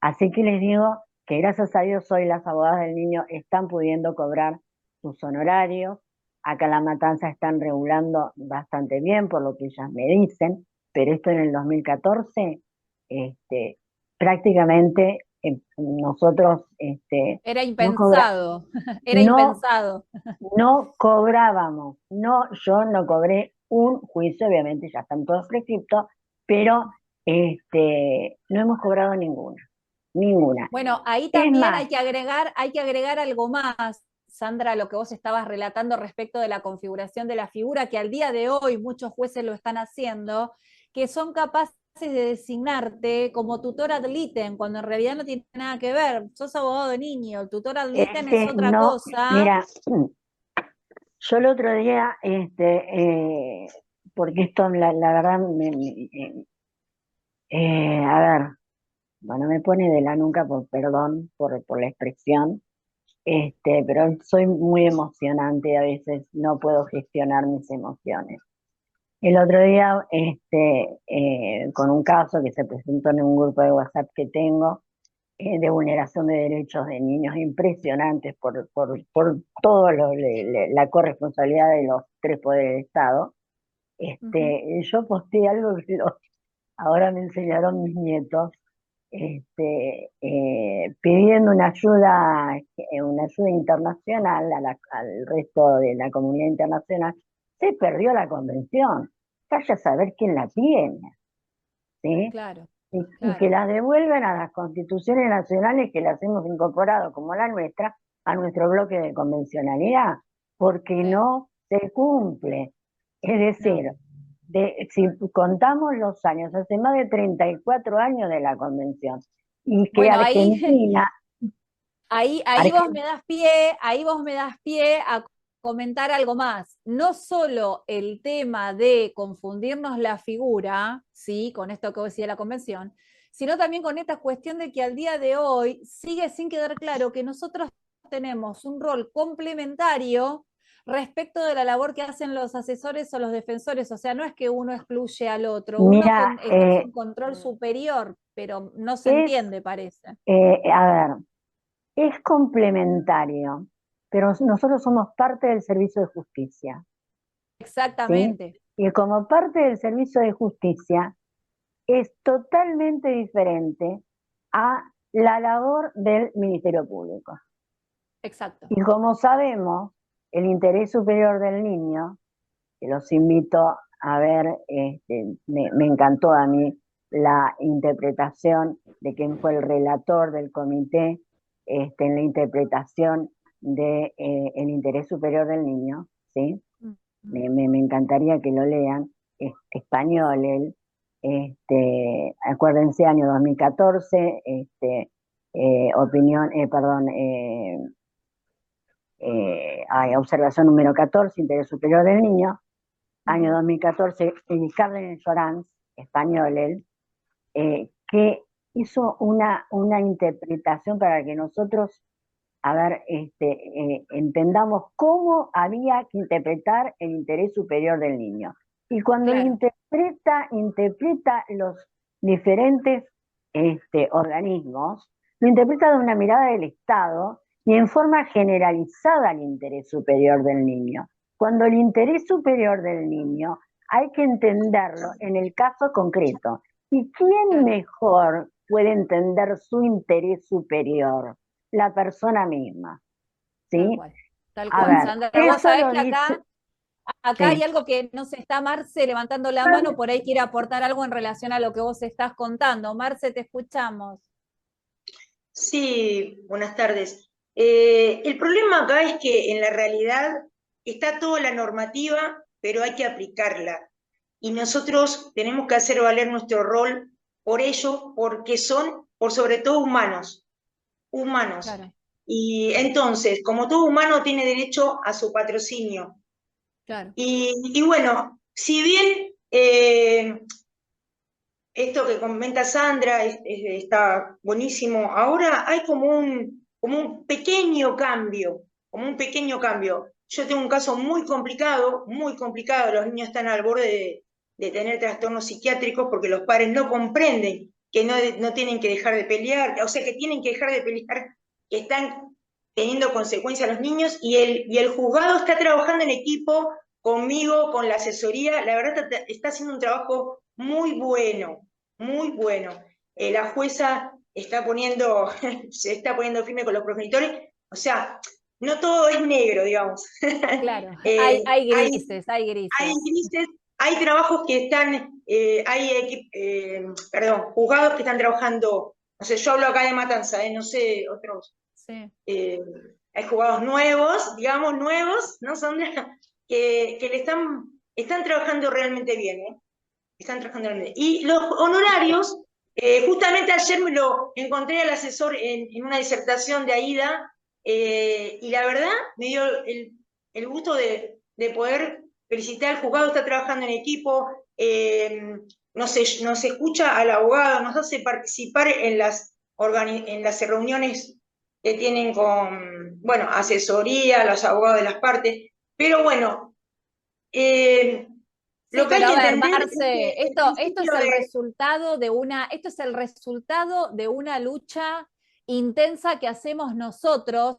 Así que les digo que gracias a Dios hoy las abogadas del niño están pudiendo cobrar sus honorarios. Acá en La Matanza están regulando bastante bien por lo que ellas me dicen, pero esto en el 2014, prácticamente nosotros Era no, impensado, era no impensado. no cobrábamos, yo no cobré un juicio, obviamente ya están todos prescriptos, pero no hemos cobrado ninguna. Bueno, ahí Es también más, hay que agregar algo más, Sandra, a lo que vos estabas relatando respecto de la configuración de la figura, que al día de hoy muchos jueces lo están haciendo, que son capaces de designarte como tutor ad litem, cuando en realidad no tiene nada que ver. Sos abogado de niño, el tutor ad es litem es que otra no, cosa. mira, yo el otro día, porque esto la verdad, a ver, bueno, me pone de la nuca, perdón por la expresión. Pero soy muy emocionante y a veces no puedo gestionar mis emociones. El otro día, con un caso que se presentó en un grupo de WhatsApp que tengo, de vulneración de derechos de niños impresionantes por todo la corresponsabilidad de los 3 poderes del Estado, yo posteé algo que ahora me enseñaron mis nietos, pidiendo una ayuda internacional al resto de la comunidad internacional. Se perdió la convención. Vaya a saber quién la tiene, ¿sí? Claro, Y que las devuelven a las constituciones nacionales que las hemos incorporado, como la nuestra, a nuestro bloque de convencionalidad, porque sí, no se cumple. Es decir, no. si contamos los años, hace más de 34 años de la convención, y que Bueno, Argentina, ahí vos me das pie a comentar algo más. No solo el tema de confundirnos la figura, ¿sí? Con esto que vos decía de la convención, sino también con esta cuestión de que al día de hoy sigue sin quedar claro que nosotros tenemos un rol complementario respecto de la labor que hacen los asesores o los defensores. O sea, no es que uno excluye al otro, uno mira, ejerce un control superior, pero no se es, entiende, parece. a ver, es complementario, pero nosotros somos parte del servicio de justicia, ¿sí? Exactamente. Y como parte del servicio de justicia, es totalmente diferente a la labor del Ministerio Público. Exacto. Y como sabemos, el interés superior del niño, que los invito a ver, me encantó a mí la interpretación de quien fue el relator del comité, en la interpretación de el interés superior del niño, ¿sí? Me encantaría que lo lean, es español él, acuérdense, año 2014, perdón, observación número 14, interés superior del niño, año 2014, Cárdenas Llorans, español él, que hizo una interpretación para que nosotros, a ver, entendamos cómo había que interpretar el interés superior del niño. Y cuando él Claro. interpreta los diferentes organismos, lo interpreta de una mirada del Estado y en forma generalizada al interés superior del niño. Cuando el interés superior del niño hay que entenderlo en el caso concreto. ¿Y quién Claro. mejor puede entender su interés superior? La persona misma, Tal ¿sí? cual. Tal A cual, ver, Sandra. Vos eso sabés lo que dice, acá hay sí. algo que no se está Marce levantando la mano, por ahí quiere aportar algo en relación a lo que vos estás contando. Marce, te escuchamos. Sí, buenas tardes. El problema acá es que en la realidad está toda la normativa, pero hay que aplicarla. Y nosotros tenemos que hacer valer nuestro rol por ello, porque son, por sobre todo, humanos, humanos. Claro, Y entonces, como todo humano tiene derecho a su patrocinio. claro. Y bueno, si bien esto que comenta Sandra está buenísimo. Ahora hay como un pequeño cambio, como un pequeño cambio. Yo tengo un caso muy complicado. Los niños están al borde de tener trastornos psiquiátricos porque los padres no comprenden que no tienen que dejar de pelear, o sea, que tienen que dejar de pelear, que están teniendo consecuencias los niños y el juzgado está trabajando en equipo conmigo, con la asesoría. La verdad está haciendo un trabajo muy bueno, muy bueno. La jueza está poniendo, se está poniendo firme con los progenitores. O sea, no todo es negro, digamos. Claro, Eh, hay hay, grises, hay hay grises. grises, hay trabajos que están, perdón, juzgados que están trabajando, no sé, yo hablo acá de Matanza, no sé, otros, Sí, eh, hay juzgados nuevos, digamos, nuevos, ¿no? Son que están trabajando realmente bien, ¿eh? Están trabajando realmente. Y los honorarios, justamente ayer me lo encontré al asesor en una disertación de AIDA, y la verdad me dio el gusto de poder felicitar al juzgado, está trabajando en equipo, nos escucha al abogado, nos hace participar en las reuniones que tienen con, bueno, asesoría, los abogados de las partes, pero bueno, eh, sí, lo que hay pero que a ver, entender es que Marce, el esto es principio el de... resultado de esto es el resultado de una lucha intensa que hacemos nosotros,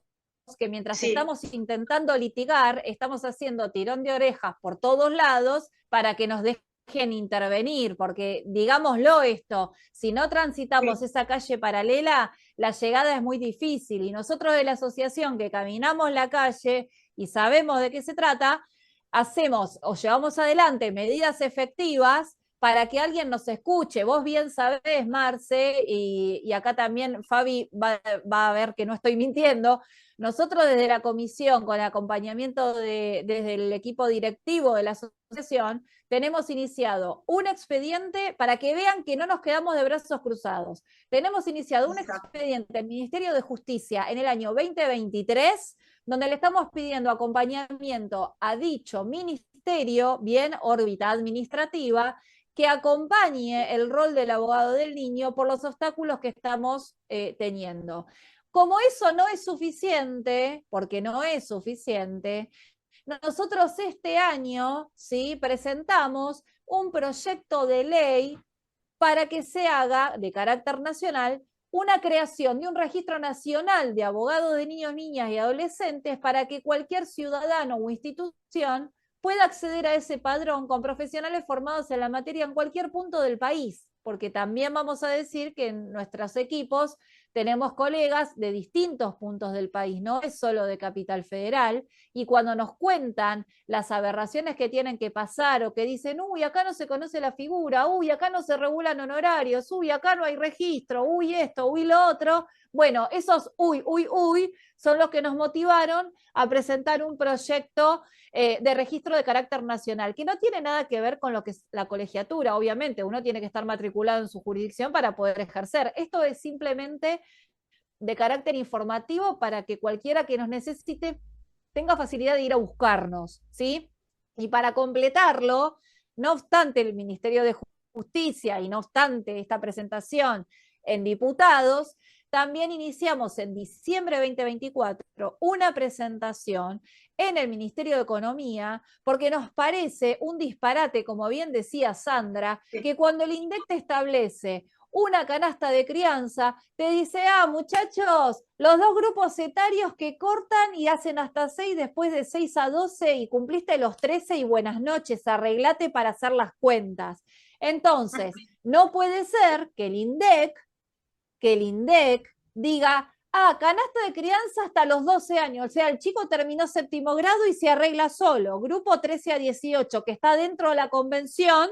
que mientras Sí, estamos intentando litigar, estamos haciendo tirón de orejas por todos lados para que nos dejen intervenir, porque digámoslo esto, si no transitamos sí, esa calle paralela, la llegada es muy difícil y nosotros de la asociación que caminamos la calle y sabemos de qué se trata, hacemos o llevamos adelante medidas efectivas para que alguien nos escuche. Vos bien sabés, Marce, y acá también Fabi va a ver que no estoy mintiendo. Nosotros desde la comisión, con acompañamiento desde el equipo directivo de la asociación, tenemos iniciado un expediente para que vean que no nos quedamos de brazos cruzados. Tenemos iniciado un exacto. expediente al Ministerio de Justicia en el año 2023 donde le estamos pidiendo acompañamiento a dicho ministerio, bien órbita administrativa, que acompañe el rol del abogado del niño por los obstáculos que estamos teniendo. Como eso no es suficiente, porque no es suficiente, nosotros este año, ¿sí?, presentamos un proyecto de ley para que se haga de carácter nacional una creación de un registro nacional de abogados de niños, niñas y adolescentes para que cualquier ciudadano o institución pueda acceder a ese padrón con profesionales formados en la materia en cualquier punto del país, porque también vamos a decir que en nuestros equipos tenemos colegas de distintos puntos del país, no es solo de Capital Federal, y cuando nos cuentan las aberraciones que tienen que pasar o que dicen, uy, acá no se conoce la figura, uy, acá no se regulan honorarios, uy, acá no hay registro, uy, esto, uy, lo otro. Bueno, esos uy, uy, uy son los que nos motivaron a presentar un proyecto de registro de carácter nacional, que no tiene nada que ver con lo que es la colegiatura, obviamente, uno tiene que estar matriculado en su jurisdicción para poder ejercer. Esto es simplemente de carácter informativo para que cualquiera que nos necesite tenga facilidad de ir a buscarnos, ¿sí? Y para completarlo, no obstante el Ministerio de Justicia y no obstante esta presentación en diputados, también iniciamos en diciembre de 2024 una presentación en el Ministerio de Economía, porque nos parece un disparate, como bien decía Sandra, Sí. que cuando el INDEC te establece una canasta de crianza, te dice, muchachos, los dos grupos etarios que cortan y hacen hasta 6 después de 6 a 12 y cumpliste los 13 y buenas noches, arreglate para hacer las cuentas. Entonces, no puede ser que el INDEC diga, canasta de crianza hasta los 12 años, o sea, el chico terminó séptimo grado y se arregla solo, grupo 13 a 18, que está dentro de la convención,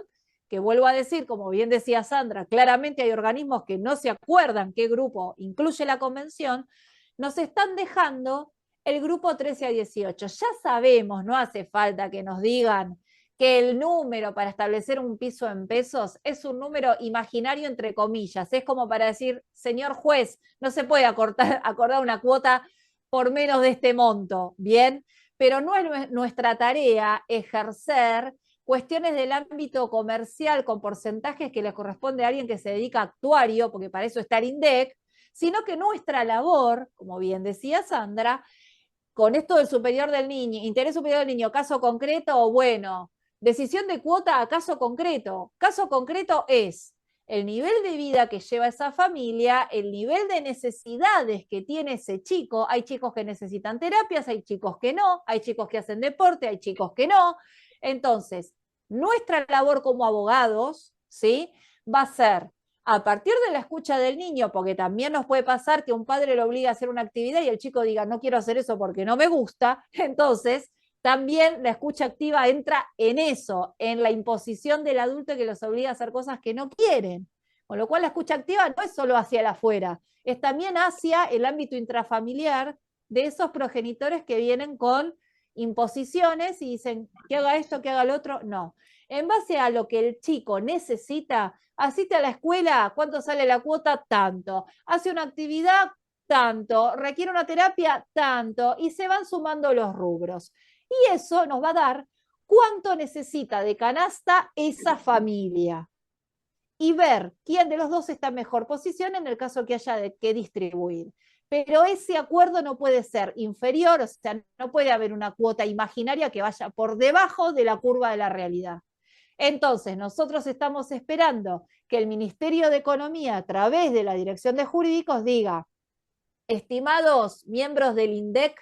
que vuelvo a decir, como bien decía Sandra, claramente hay organismos que no se acuerdan qué grupo incluye la convención, nos están dejando el grupo 13 a 18. Ya sabemos, no hace falta que nos digan que el número para establecer un piso en pesos es un número imaginario entre comillas, es como para decir, señor juez, no se puede acordar una cuota por menos de este monto, ¿bien? Pero no es nuestra tarea ejercer cuestiones del ámbito comercial con porcentajes que le corresponde a alguien que se dedica a actuario, porque para eso está el INDEC, sino que nuestra labor, como bien decía Sandra, con esto del superior del niño, interés superior del niño, caso concreto, bueno, decisión de cuota a caso concreto. Caso concreto es el nivel de vida que lleva esa familia, el nivel de necesidades que tiene ese chico. Hay chicos que necesitan terapias, hay chicos que no, hay chicos que hacen deporte, hay chicos que no. Entonces, nuestra labor como abogados, ¿sí?, va a ser a partir de la escucha del niño, porque también nos puede pasar que un padre lo obliga a hacer una actividad y el chico diga, no quiero hacer eso porque no me gusta, entonces también la escucha activa entra en eso, en la imposición del adulto que los obliga a hacer cosas que no quieren. Con lo cual la escucha activa no es solo hacia el afuera, es también hacia el ámbito intrafamiliar de esos progenitores que vienen con imposiciones y dicen que haga esto, que haga lo otro. No. En base a lo que el chico necesita, asiste a la escuela, ¿cuánto sale la cuota? Tanto. Hace una actividad, tanto. Requiere una terapia, tanto. Y se van sumando los rubros. Y eso nos va a dar cuánto necesita de canasta esa familia. Y ver quién de los dos está en mejor posición en el caso que haya que distribuir. Pero ese acuerdo no puede ser inferior, o sea, no puede haber una cuota imaginaria que vaya por debajo de la curva de la realidad. Entonces, nosotros estamos esperando que el Ministerio de Economía, a través de la Dirección de Jurídicos, diga, estimados miembros del INDEC,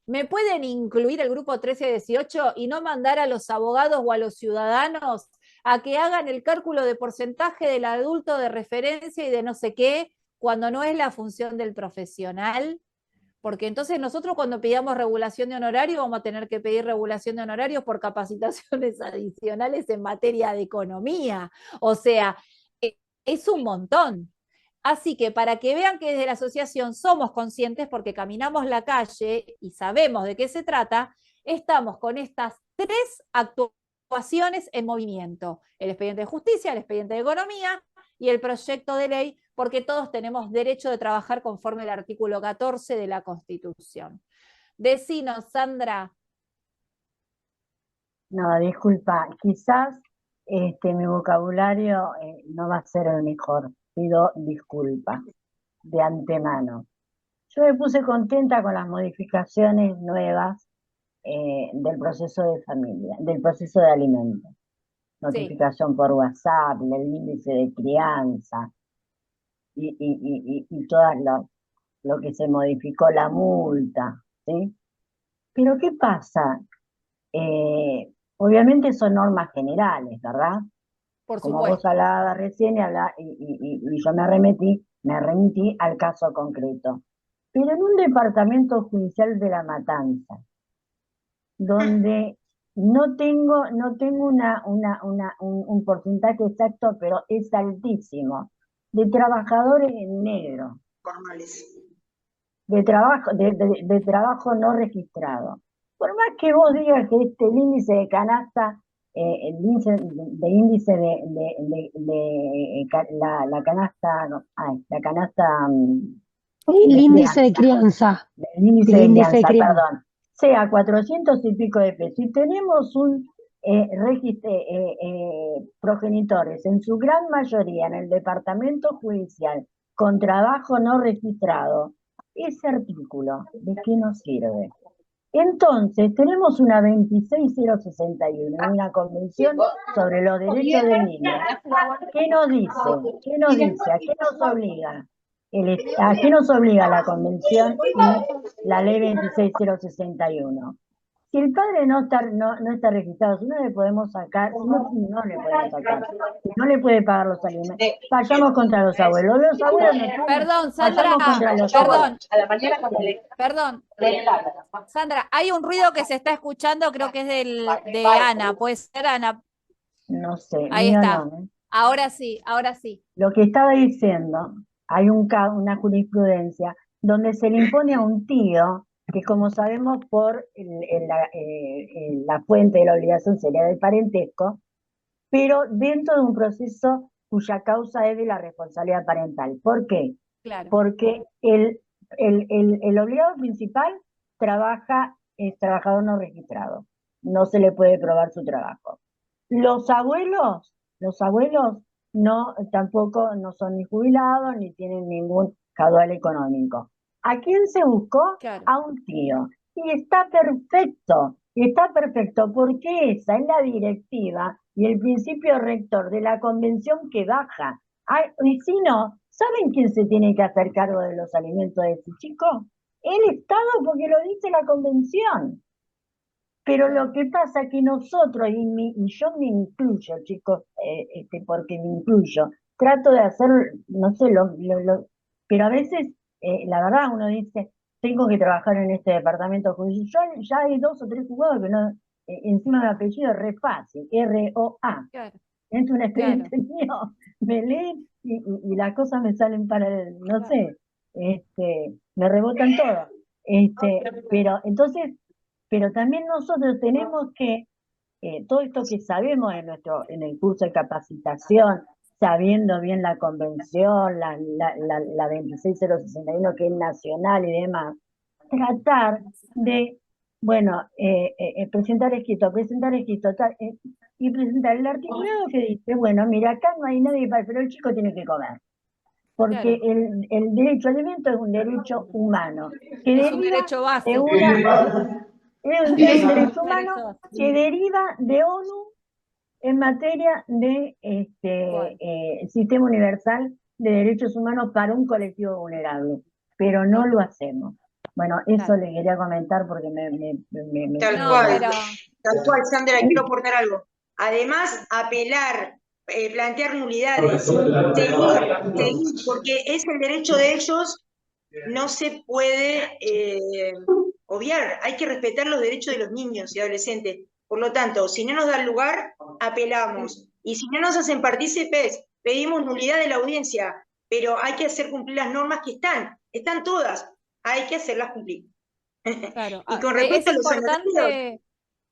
¿me pueden incluir el grupo 13 a 18 y no mandar a los abogados o a los ciudadanos a que hagan el cálculo de porcentaje del adulto de referencia y de no sé qué, cuando no es la función del profesional? Porque entonces nosotros cuando pidamos regulación de honorarios vamos a tener que pedir regulación de honorarios por capacitaciones adicionales en materia de economía. O sea, es un montón. Así que para que vean que desde la asociación somos conscientes porque caminamos la calle y sabemos de qué se trata, estamos con estas 3 actuaciones en movimiento: el expediente de justicia, el expediente de economía y el proyecto de ley, porque todos tenemos derecho de trabajar conforme al artículo 14 de la Constitución. Decinos, Sandra. No, disculpa, quizás mi vocabulario no va a ser el mejor. Pido disculpas de antemano. Yo me puse contenta con las modificaciones nuevas del proceso de familia, del proceso de alimentos. Notificación por WhatsApp, el índice de crianza y todo lo que se modificó, la multa, ¿sí? Pero ¿qué pasa? Obviamente son normas generales, ¿verdad? Por Como supuesto. vos hablabas recién y yo me remití al caso concreto. Pero en un departamento judicial de La Matanza, donde no tengo un porcentaje exacto, pero es altísimo, de trabajadores en negro, de trabajo no registrado. Por más que vos digas que el índice de canasta, el índice la canasta, no, la canasta, el índice de crianza. El índice de crianza, perdón, sea 400 y pico de pesos. Y tenemos un progenitores, en su gran mayoría en el departamento judicial, con trabajo no registrado. Ese artículo, ¿de qué nos sirve? Entonces, tenemos una 26061, una convención sobre los derechos del niño. ¿Qué nos dice? ¿Qué nos dice? ¿A qué nos obliga? ¿A qué nos obliga la convención y la ley 26061? Si el padre no está registrado, si no le podemos sacar, no le podemos sacar, si no le puede pagar los alimentos, vayamos contra los abuelos. Los abuelos no. Perdón, Sandra, perdón. Sandra, hay un ruido que se está escuchando, creo que es de Ana, puede ser Ana. No sé, Ahí mío está. no, ¿eh? Ahora sí, ahora sí. Lo que estaba diciendo, hay una jurisprudencia donde se le impone a un tío, que como sabemos por la fuente de la obligación sería del parentesco, pero dentro de un proceso cuya causa es de la responsabilidad parental. ¿Por qué? Claro, Porque el obligado principal es trabajador no registrado, no se le puede probar su trabajo. Los abuelos no, tampoco no son ni jubilados ni tienen ningún caudal económico. ¿A quién se buscó? claro, A un tío. Y está perfecto porque esa es la directiva y el principio rector de la convención que baja. Ay, y si no, ¿saben quién se tiene que hacer cargo de los alimentos de ese chico? El Estado, porque lo dice la convención. Pero lo que pasa es que nosotros, y yo me incluyo, chicos, porque me incluyo, trato de hacer, no sé, pero a veces, la verdad, uno dice, tengo que trabajar en este departamento judicial, ya hay 2 o 3 jugados que no, encima del apellido es re fácil, R-O-A. claro, Es un claro, expediente mío, me leen y las cosas me salen para, no claro. sé, me rebotan todo. Pero entonces, pero también nosotros tenemos que, todo esto que sabemos en el curso de capacitación, sabiendo bien la convención, la 26061 que es nacional y demás, tratar de, bueno, presentar escrito, y presentar el articulado que dice, bueno, mira, acá no hay nadie para, pero el chico tiene que comer, porque Claro. el derecho al alimento es un derecho humano, que Es un deriva derecho de básico. es un derecho humano Derecho básico. que deriva de ONU en materia de Bueno, sistema universal de derechos humanos para un colectivo vulnerable, pero no lo hacemos. Bueno, eso claro. le quería comentar porque Tal No, cual, pero tal cual, Sandra, quiero aportar algo. Además, apelar, plantear nulidades, seguir, porque es el derecho de ellos, no se puede obviar, hay que respetar los derechos de los niños y adolescentes. Por lo tanto, si no nos dan lugar, apelamos. Y si no nos hacen partícipes, pedimos nulidad de la audiencia, pero hay que hacer cumplir las normas que están todas, hay que hacerlas cumplir. claro, Y con es respecto a los honorarios, importante.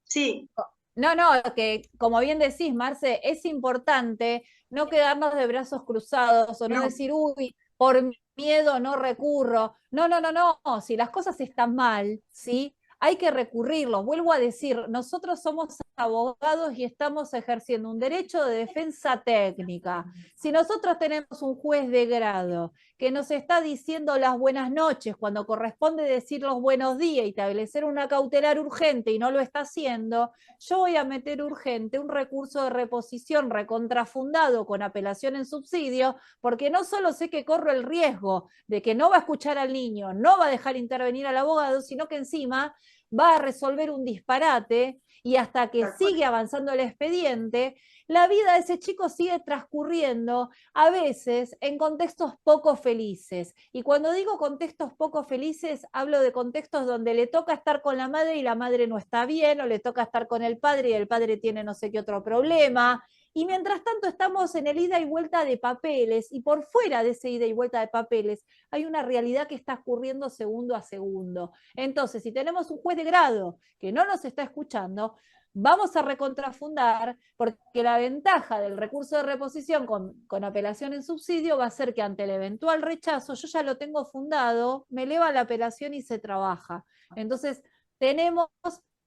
sí, No, no, que como bien decís, Marce, es importante no quedarnos de brazos cruzados o no no, decir, uy, por miedo no recurro. No, no, no, no, si las cosas están mal, ¿sí? Hay que recurrirlos. Vuelvo a decir, nosotros somos abogados y estamos ejerciendo un derecho de defensa técnica. Si nosotros tenemos un juez de grado que nos está diciendo las buenas noches cuando corresponde decir los buenos días y establecer una cautelar urgente y no lo está haciendo, yo voy a meter urgente un recurso de reposición recontrafundado con apelación en subsidio, porque no solo sé que corro el riesgo de que no va a escuchar al niño, no va a dejar intervenir al abogado, sino que encima va a resolver un disparate y hasta que sigue avanzando el expediente, la vida de ese chico sigue transcurriendo a veces en contextos poco felices. Y cuando digo contextos poco felices, hablo de contextos donde le toca estar con la madre y la madre no está bien, o le toca estar con el padre y el padre tiene no sé qué otro problema. Y mientras tanto estamos en el ida y vuelta de papeles, y por fuera de ese ida y vuelta de papeles hay una realidad que está ocurriendo segundo a segundo. Entonces, si tenemos un juez de grado que no nos está escuchando, vamos a recontrafundar, porque la ventaja del recurso de reposición con apelación en subsidio va a ser que ante el eventual rechazo, yo ya lo tengo fundado, me eleva la apelación y se trabaja. Entonces, tenemos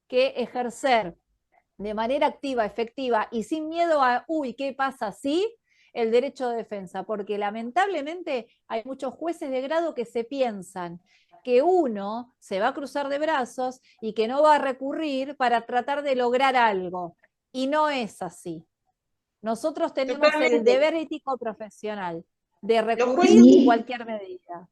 que ejercer de manera activa, efectiva y sin miedo a, uy, ¿qué pasa si? El derecho de defensa, porque lamentablemente hay muchos jueces de grado que se piensan que uno se va a cruzar de brazos y que no va a recurrir para tratar de lograr algo. Y no es así. Nosotros tenemos el totalmente. deber ético profesional de Los recurrir jueces, cualquier medida.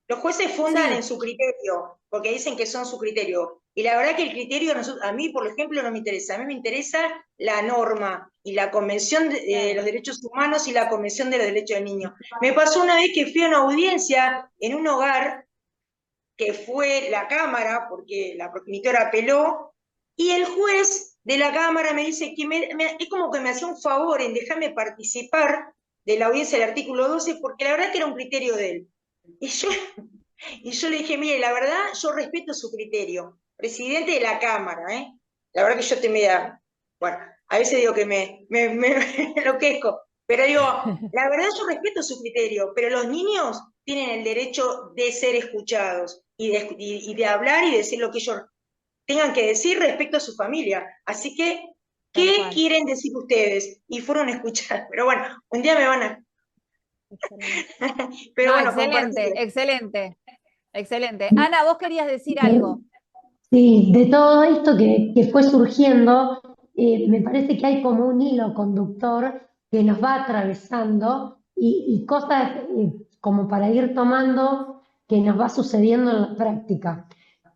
los jueces fundan en Sí, su criterio, porque dicen que son su criterio. Y la verdad que el criterio, a mí, por ejemplo, no me interesa. A mí me interesa la norma y la Convención de los Derechos Humanos y la Convención de los Derechos del Niño. Me pasó una vez que fui a una audiencia en un hogar que fue la Cámara, porque la progenitora apeló, y el juez de la Cámara me dice que es como que me hacía un favor en dejarme participar de la audiencia del artículo 12, porque la verdad que era un criterio de él. Y yo, y yo le dije, mire, la verdad, yo respeto su criterio, presidente de la Cámara, ¿eh? La verdad que yo te me da, bueno, a veces digo que me enloquezco, pero digo, la verdad yo respeto su criterio, pero los niños tienen el derecho de ser escuchados y de hablar y decir lo que ellos tengan que decir respecto a su familia. Así que, Tal ¿qué cual. quieren decir ustedes? Y fueron a escuchar, pero bueno, un día me van a... Excelente. Pero No, bueno, excelente, compartirlo. excelente, excelente. Ana, vos querías decir algo. Sí, de todo esto que fue surgiendo, me parece que hay como un hilo conductor que nos va atravesando y cosas como para ir tomando que nos va sucediendo en la práctica.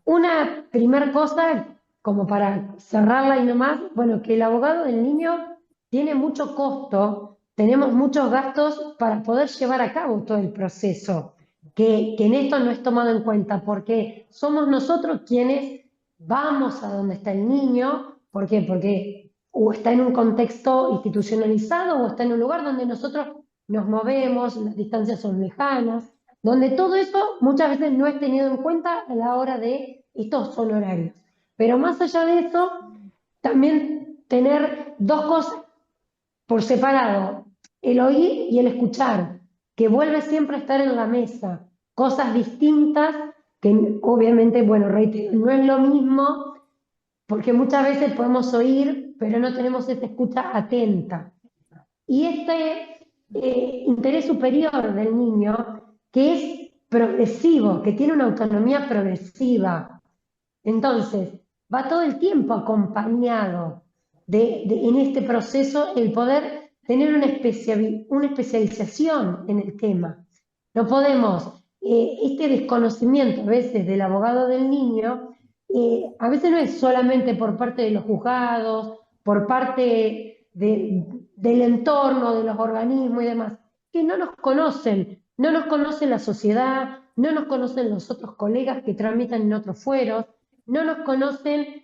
Una primera cosa, como para cerrarla y nomás, bueno, que el abogado del niño tiene mucho costo, tenemos muchos gastos para poder llevar a cabo todo el proceso, que en esto no es tomado en cuenta, porque somos nosotros quienes vamos a donde está el niño. ¿Por qué? Porque o está en un contexto institucionalizado o está en un lugar donde nosotros nos movemos, las distancias son lejanas, donde todo eso muchas veces no es tenido en cuenta a la hora de estos honorarios. Pero más allá de eso, también tener dos cosas por separado, el oír y el escuchar, que vuelve siempre a estar en la mesa, cosas distintas que obviamente, bueno, reitero, no es lo mismo porque muchas veces podemos oír, pero no tenemos esa escucha atenta. Y este interés superior del niño, que es progresivo, que tiene una autonomía progresiva, entonces va todo el tiempo acompañado en este proceso el poder tener una especialización en el tema. No podemos, este desconocimiento a veces del abogado del niño, a veces no es solamente por parte de los juzgados, por parte del entorno, de los organismos y demás, que no nos conoce la sociedad, no nos conocen los otros colegas que tramitan en otros fueros, no nos conocen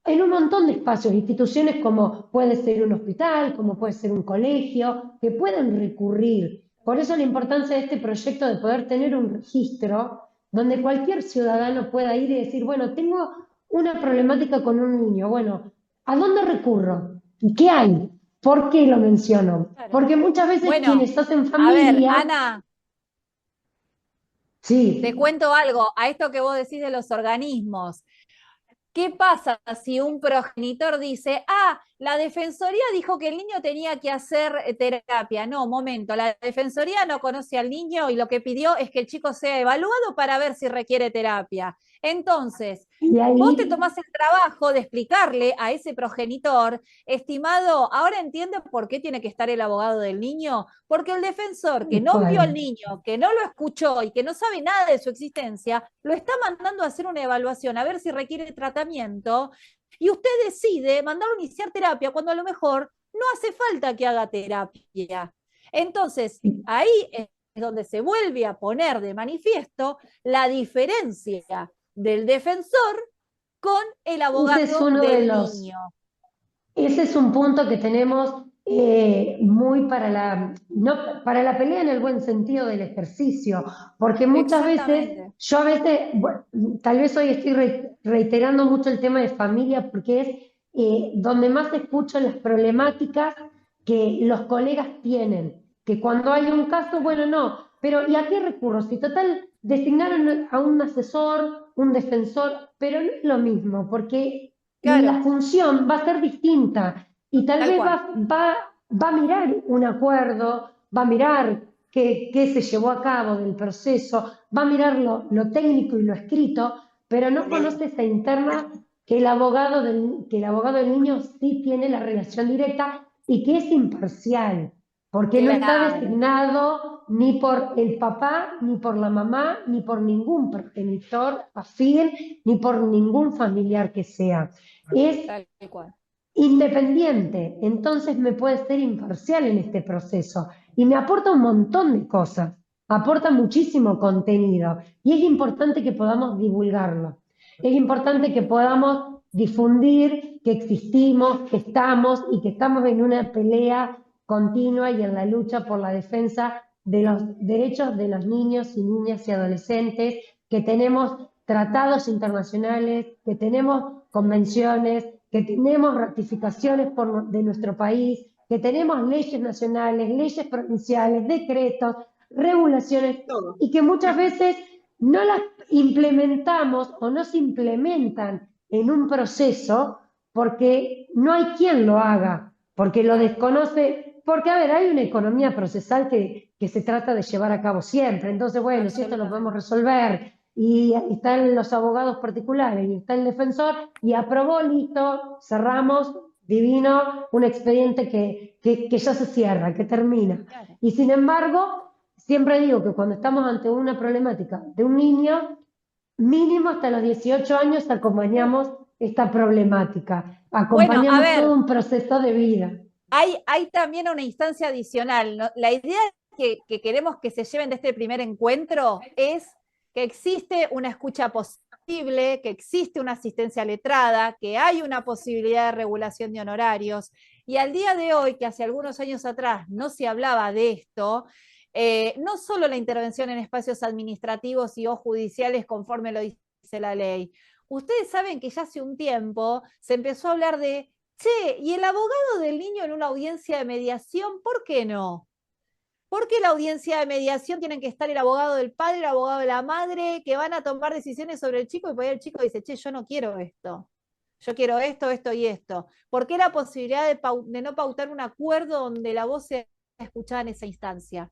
en un montón de espacios, instituciones como puede ser un hospital, como puede ser un colegio, que pueden recurrir. Por eso la importancia de este proyecto de poder tener un registro donde cualquier ciudadano pueda ir y decir, bueno, tengo una problemática con un niño, bueno, ¿a dónde recurro? ¿Qué hay? ¿Por qué lo menciono? Claro. Porque muchas veces Bueno, quienes hacen a ver, familia, Ana, sí, te cuento algo, a esto que vos decís de los organismos. ¿Qué pasa si un progenitor dice, la defensoría dijo que el niño tenía que hacer terapia? No, momento, la defensoría no conoce al niño y lo que pidió es que el chico sea evaluado para ver si requiere terapia. Entonces, y vos te ahí, tomás el trabajo de explicarle a ese progenitor, estimado, ahora entiendo por qué tiene que estar el abogado del niño, porque el defensor que no vio al bueno, niño, que no lo escuchó y que no sabe nada de su existencia, lo está mandando a hacer una evaluación, a ver si requiere tratamiento, y usted decide mandarlo a iniciar terapia cuando a lo mejor no hace falta que haga terapia. Entonces, ahí es donde se vuelve a poner de manifiesto la diferencia del defensor con el ese es abogado uno de del los. niño. Ese es un punto que tenemos muy para no, para la pelea en el buen sentido del ejercicio, porque muchas veces, Exactamente. yo a veces, bueno, tal vez hoy estoy reiterando mucho el tema de familia, porque es donde más escucho las problemáticas que los colegas tienen, que cuando hay un caso, bueno, no, pero ¿y a qué recurro? Si total designaron a un asesor, un defensor, pero no es lo mismo, porque la Claro, función va a ser distinta y tal tal vez cual. va a mirar un acuerdo, va a mirar qué se llevó a cabo del proceso, va a mirar lo técnico y lo escrito, pero no Ponele. conoce esa interna que el abogado del niño sí tiene la relación directa y que es imparcial, porque no está Claro, designado ni por el papá, ni por la mamá, ni por ningún progenitor afín, ni por ningún familiar que sea. Es tal cual. independiente, entonces me puede ser imparcial en este proceso y me aporta un montón de cosas, aporta muchísimo contenido y es importante que podamos divulgarlo, es importante que podamos difundir, que existimos, que estamos y que estamos en una pelea continua y en la lucha por la defensa de los derechos de los niños y niñas y adolescentes, que tenemos tratados internacionales, que tenemos convenciones, que tenemos ratificaciones de nuestro país, que tenemos leyes nacionales, leyes provinciales, decretos, regulaciones, todo. y que muchas veces no las implementamos o no se implementan en un proceso porque no hay quien lo haga, porque lo desconoce, porque a ver, hay una economía procesal que se trata de llevar a cabo siempre, entonces bueno, si esto lo podemos resolver, y están los abogados particulares y está el defensor, y aprobó, listo, cerramos, divino, un expediente que ya se cierra, que termina. Claro. Y sin embargo, siempre digo que cuando estamos ante una problemática de un niño, mínimo hasta los 18 años acompañamos esta problemática, Bueno, a acompañamos ver, todo un proceso de vida. hay también una instancia adicional, ¿no? La idea que queremos que se lleven de este primer encuentro es que existe una escucha posible, que existe una asistencia letrada, que hay una posibilidad de regulación de honorarios. Y al día de hoy, que hace algunos años atrás no se hablaba de esto, no solo la intervención en espacios administrativos y o judiciales conforme lo dice la ley. Ustedes saben que ya hace un tiempo se empezó a hablar de, che, ¿y el abogado del niño en una audiencia de mediación? ¿Por qué no? ¿Por qué la audiencia de mediación tienen que estar el abogado del padre, el abogado de la madre, que van a tomar decisiones sobre el chico y por ahí el chico dice, che, yo no quiero esto. Yo quiero esto, esto y esto. ¿Por qué la posibilidad de no pautar un acuerdo donde la voz sea escuchada en esa instancia?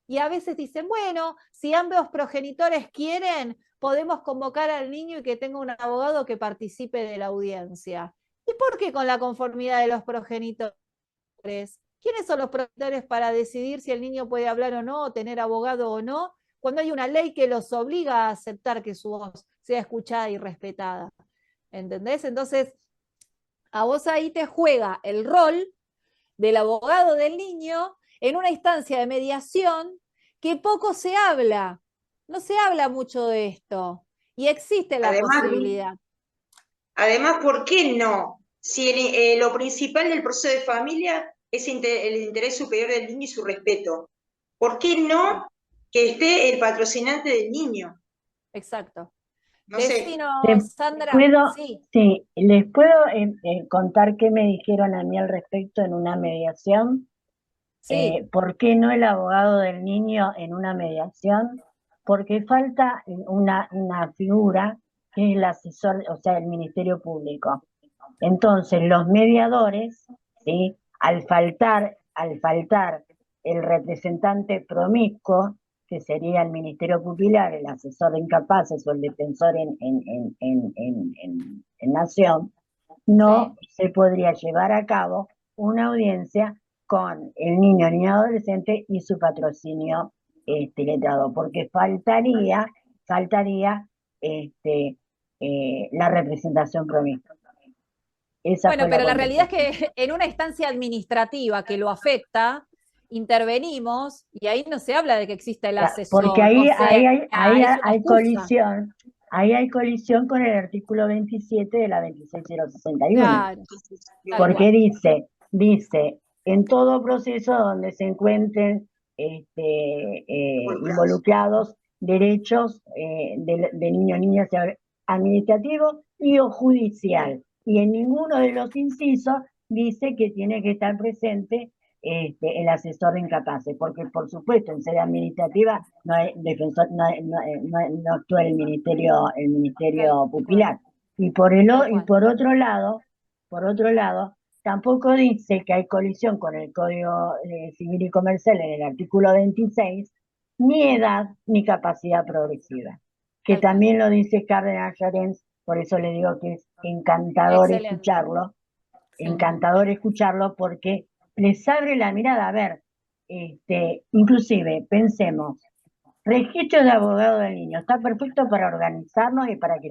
Y a veces dicen, bueno, si ambos progenitores quieren, podemos convocar al niño y que tenga un abogado que participe de la audiencia. ¿Y por qué con la conformidad de los progenitores? ¿Quiénes son los progenitores para decidir si el niño puede hablar o no, o tener abogado o no, cuando hay una ley que los obliga a aceptar que su voz sea escuchada y respetada? ¿Entendés? Entonces, a vos ahí te juega el rol del abogado del niño en una instancia de mediación que poco se habla. No se habla mucho de esto. Y existe la Además, posibilidad. además, ¿por qué no? Si lo principal del proceso de familia es el interés superior del niño y su respeto. ¿Por qué no que esté el patrocinante del niño? Exacto. No sé. Decinos, Sandra. Sí, Sí, les puedo contar qué me dijeron a mí al respecto en una mediación. sí. ¿Por qué no el abogado del niño en una mediación? Porque falta una figura que es el asesor, o sea, el Ministerio Público. Entonces, los mediadores, ¿sí? Al faltar el representante promiscuo, que sería el Ministerio Pupilar, el asesor de incapaces o el defensor en Nación, no se podría llevar a cabo una audiencia con el niño, niña, adolescente y su patrocinio letrado, porque faltaría la representación promiscua. Esa Bueno, fue la pero la realidad contestación. es que en una instancia administrativa que lo afecta, intervenimos y ahí no se habla de que exista el asesor. Porque ahí, o sea, ahí es una hay excusa. colisión, ahí hay colisión con el artículo 27 de la 26061. Claro, tal Porque cual. dice, en todo proceso donde se encuentren involucrados derechos de niños, niñas, administrativo y o judicial. Y en ninguno de los incisos dice que tiene que estar presente el asesor de incapaces, porque por supuesto en sede administrativa no hay defensor, no actúa el ministerio pupilar. Y por otro lado, tampoco dice que hay colisión con el Código Civil y Comercial en el artículo 26, ni edad ni capacidad progresiva, que también lo dice Cárdenas Llorens, por eso le digo que es encantador escucharlo, porque les abre la mirada. A ver, inclusive, pensemos, registro de abogado del niño, está perfecto para organizarnos y para que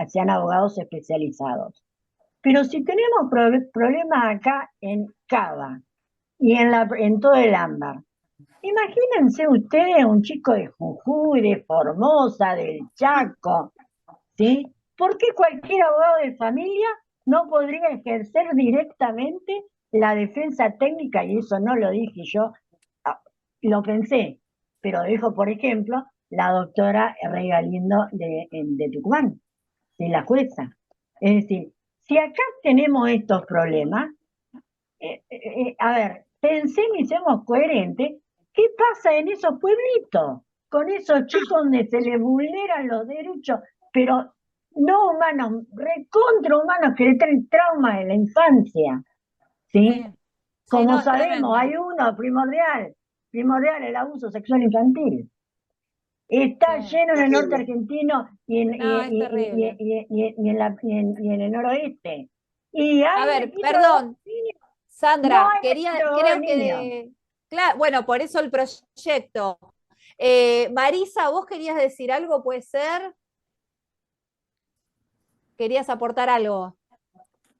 sean abogados especializados. Pero si tenemos problemas acá en Cava y en todo el ámbar, imagínense ustedes un chico de Jujuy, de Formosa, del Chaco, ¿sí? ¿Por qué cualquier abogado de familia no podría ejercer directamente la defensa técnica, y eso no lo dije yo, lo pensé, pero dijo, por ejemplo, la doctora Rey Galindo de Tucumán, de la jueza. Es decir, si acá tenemos estos problemas, a ver, pensemos y seamos coherentes, ¿qué pasa en esos pueblitos? Con esos chicos donde se les vulneran los derechos, pero no humanos, recontra humanos que le traen trauma de la infancia, ¿sí? Sí, sí, Como no, es sabemos, tremendo. hay uno primordial, el abuso sexual infantil. Está Sí. lleno en el norte Terrible. argentino No, es terrible. y en el noroeste. Y A hay ver, registro de perdón, niños. No Sandra, hay registro de creo niños. que claro, bueno, por eso el proyecto. Marisa, ¿vos querías decir algo? ¿Puede ser? ¿Querías aportar algo?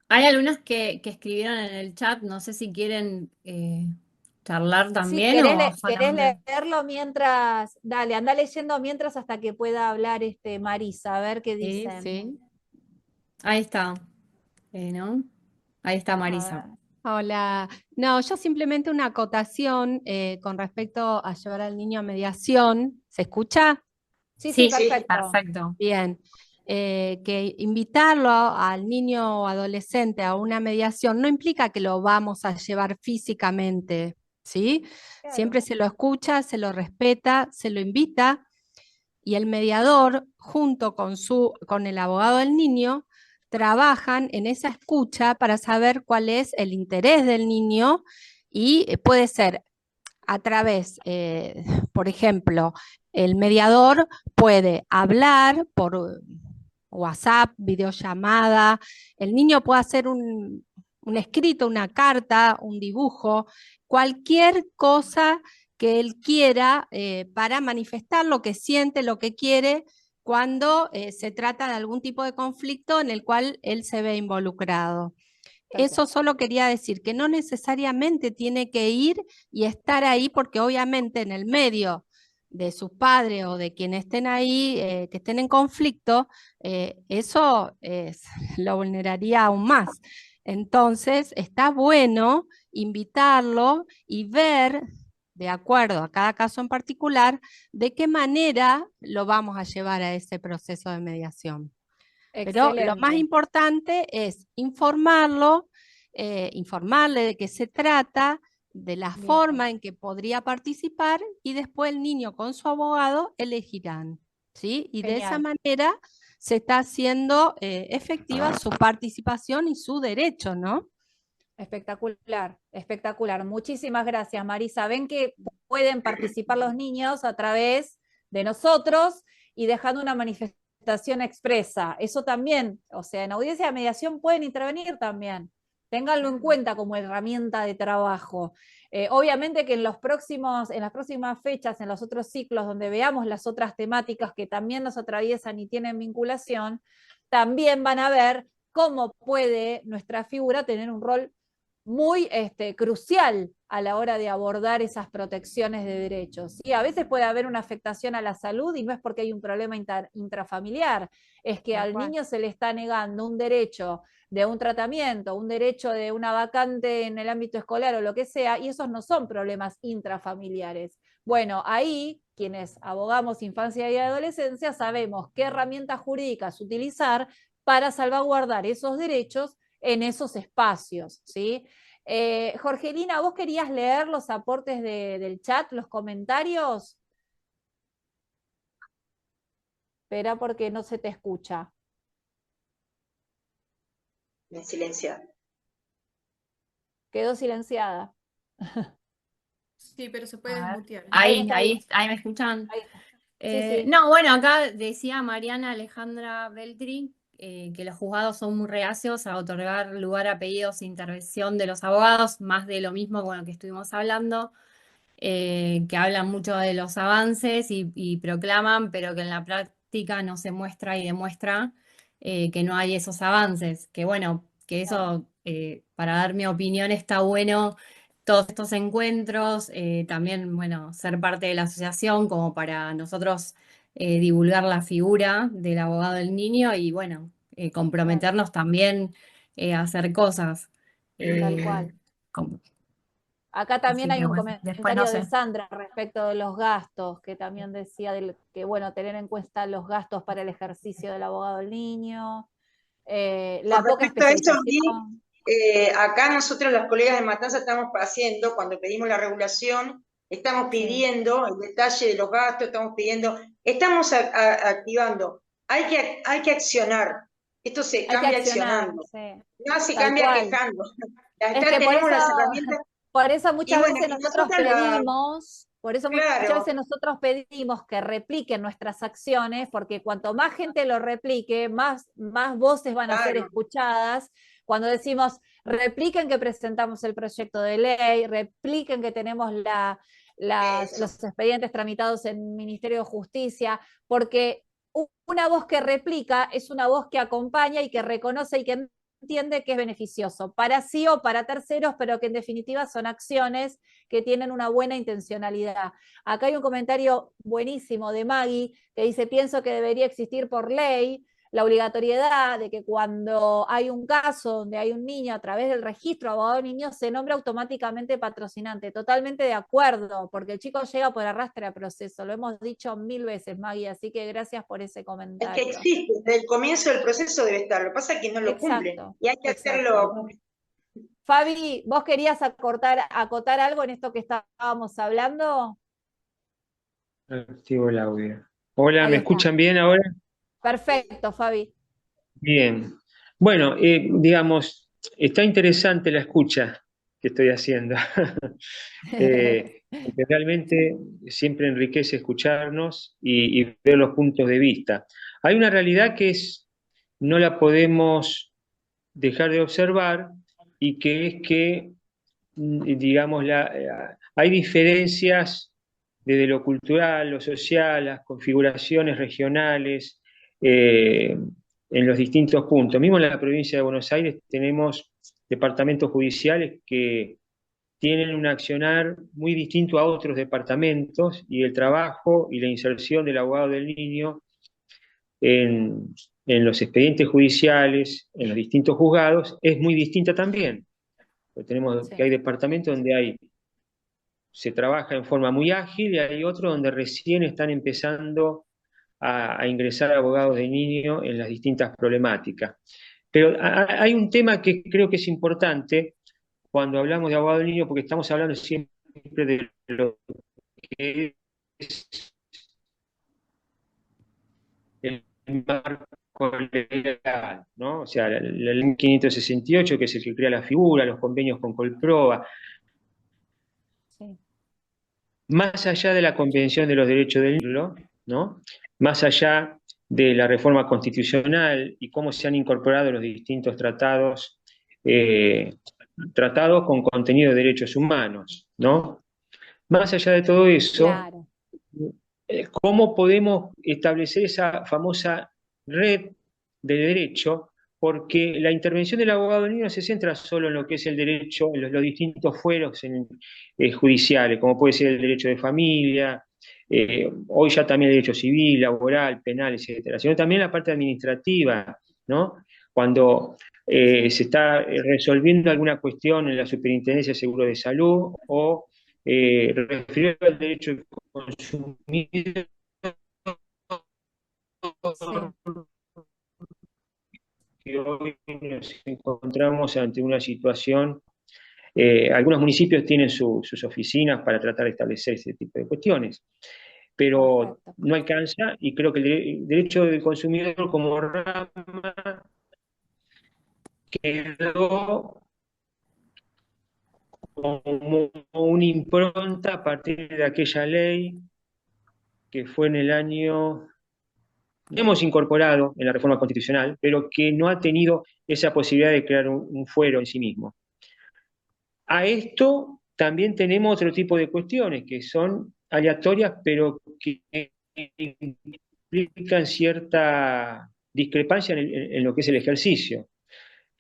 Hay algunas que escribieron en el chat, no sé si quieren charlar Sí, también o querés solamente. leerlo mientras, dale, anda leyendo mientras hasta que pueda hablar Marisa, a ver qué Sí, dicen. sí. Ahí está, ¿no? Ahí está A Marisa. ver. Hola, no, yo simplemente una acotación con respecto a llevar al niño a mediación. ¿Se escucha? Sí, sí, Sí, Sí, perfecto. perfecto. Bien. Que invitarlo al niño o adolescente a una mediación no implica que lo vamos a llevar físicamente, ¿sí? Claro. Siempre se lo escucha, se lo respeta, se lo invita y el mediador, junto con el abogado del niño, trabajan en esa escucha para saber cuál es el interés del niño y puede ser a través, por ejemplo, el mediador puede hablar por WhatsApp, videollamada, el niño puede hacer un escrito, una carta, un dibujo, cualquier cosa que él quiera para manifestar lo que siente, lo que quiere cuando se trata de algún tipo de conflicto en el cual él se ve involucrado. Eso Perfecto. solo quería decir que no necesariamente tiene que ir y estar ahí porque obviamente en el medio de sus padres o de quienes estén ahí, que estén en conflicto, eso lo vulneraría aún más. Entonces, está bueno invitarlo y ver, de acuerdo a cada caso en particular, de qué manera lo vamos a llevar a ese proceso de mediación. Pero lo más Excelente. importante es informarlo, informarle de qué se trata, de la Bien. forma en que podría participar y después el niño con su abogado elegirán, ¿sí? Y de esa Genial. manera se está haciendo efectiva su participación y su derecho, ¿no? Espectacular, espectacular. Muchísimas gracias, Marisa. Ven que pueden participar los niños a través de nosotros y dejando una manifestación expresa. Eso también, o sea, en audiencia de mediación pueden intervenir también. Ténganlo en cuenta como herramienta de trabajo. Obviamente que en las próximas fechas, en los otros ciclos donde veamos las otras temáticas que también nos atraviesan y tienen vinculación, también van a ver cómo puede nuestra figura tener un rol muy crucial a la hora de abordar esas protecciones de derechos. Y a veces puede haber una afectación a la salud y no es porque hay un problema intrafamiliar, es que al niño se le está negando un derecho de un tratamiento, un derecho de una vacante en el ámbito escolar o lo que sea, y esos no son problemas intrafamiliares. Bueno, ahí quienes abogamos infancia y adolescencia sabemos qué herramientas jurídicas utilizar para salvaguardar esos derechos en esos espacios, ¿sí? Jorgelina, ¿vos querías leer los aportes del chat, los comentarios? Espera porque no se te escucha. en silencio. Quedó silenciada. Sí, pero se puede A ver. desmutear. Ahí Ahí, está bien. ahí me escuchan. Ahí está. Sí, sí. No, bueno, acá decía Mariana Alejandra Beltri que los juzgados son muy reacios a otorgar lugar a pedidos e intervención de los abogados, más de lo mismo con lo que estuvimos hablando, que hablan mucho de los avances y proclaman, pero que en la práctica no se muestra y demuestra que no hay esos avances. Que bueno, que Claro. eso, para dar mi opinión, está bueno todos estos encuentros, también, bueno, ser parte de la asociación como para nosotros divulgar la figura del abogado del niño y, bueno, Claro. comprometernos también hacer cosas. Tal cual. Como- Acá también así hay que un bueno, después no comentario de sé. Sandra respecto de los gastos, que también decía que, bueno, tener en cuenta los gastos para el ejercicio del abogado del niño, Con la poca respecto a eso, especialización. acá nosotros los colegas de Matanza estamos haciendo, cuando pedimos la regulación, estamos Sí, pidiendo el detalle de los gastos, estamos activando. Hay que accionar. Esto se hay que cambia accionar, accionando, sí, no se tal cambia cual. quejando. Es que Tenemos las herramientas por eso y muchas bueno, veces y nosotros nosotros pedimos, por eso muchas claro, veces nosotros pedimos que repliquen nuestras acciones, porque cuanto más gente lo replique, más voces van a ser claro, escuchadas. Cuando decimos repliquen que presentamos el proyecto de ley, repliquen que tenemos eso. los expedientes tramitados en Ministerio de Justicia, porque una voz que replica es una voz que acompaña y que reconoce y que entiende que es beneficioso para sí o para terceros, pero que en definitiva son acciones que tienen una buena intencionalidad. Acá hay un comentario buenísimo de Maggie que dice, pienso que debería existir por ley la obligatoriedad de que cuando hay un caso donde hay un niño a través del registro abogado de niños se nombra automáticamente patrocinante. Totalmente de acuerdo, porque el chico llega por arrastre a proceso. Lo hemos dicho 1000 veces, Maggie, así que gracias por ese Es que comentario. existe, desde el comienzo del proceso debe estar. Lo que pasa es que no lo cumplen Exacto, y hay que exacto. hacerlo. Fabi, ¿vos querías acotar algo en esto que estábamos hablando? Activo el audio. Hola, Ahí ¿me está. escuchan bien ahora? Perfecto, Fabi. Bien. Bueno, digamos, está interesante la escucha que estoy haciendo. Porque realmente siempre enriquece escucharnos y ver los puntos de vista. Hay una realidad que no la podemos dejar de observar y que es que, digamos, hay diferencias desde lo cultural, lo social, las configuraciones regionales, eh, en los distintos puntos. Mismo en la provincia de Buenos Aires tenemos departamentos judiciales que tienen un accionar muy distinto a otros departamentos y el trabajo y la inserción del abogado del niño en los expedientes judiciales, en los distintos juzgados, es muy distinta también. Porque tenemos que Sí, hay departamentos donde se trabaja en forma muy ágil y hay otros donde recién están empezando a ingresar abogados de niño en las distintas problemáticas. Pero hay un tema que creo que es importante cuando hablamos de abogado de niño, porque estamos hablando siempre de lo que es el marco legal, ¿no? O sea, la ley 568, que es el que crea la figura, los convenios con Colproa, sí, más allá de la Convención de los Derechos del Niño, ¿no? Más allá de la reforma constitucional y cómo se han incorporado los distintos tratados, eh, tratados con contenido de derechos humanos, ¿no? Más allá de todo eso, claro. ¿cómo podemos establecer esa famosa red de derecho? Porque la intervención del abogado del niño no se centra solo en lo que es el derecho, en los distintos fueros judiciales, como puede ser el derecho de familia, hoy ya también el derecho civil, laboral, penal, etcétera, sino también la parte administrativa, ¿no? Cuando Sí, se está resolviendo alguna cuestión en la Superintendencia de Seguro de Salud o referido al derecho del consumidor, sí, que hoy nos encontramos ante una situación, algunos municipios tienen sus oficinas para tratar de establecer ese tipo de cuestiones, pero perfecto. no alcanza y creo que el derecho del consumidor como rama quedó como una impronta a partir de aquella ley que fue en el año, hemos incorporado en la reforma constitucional, pero que no ha tenido esa posibilidad de crear un fuero en sí mismo. A esto también tenemos otro tipo de cuestiones que son aleatorias, pero que implican cierta discrepancia en lo que es el ejercicio,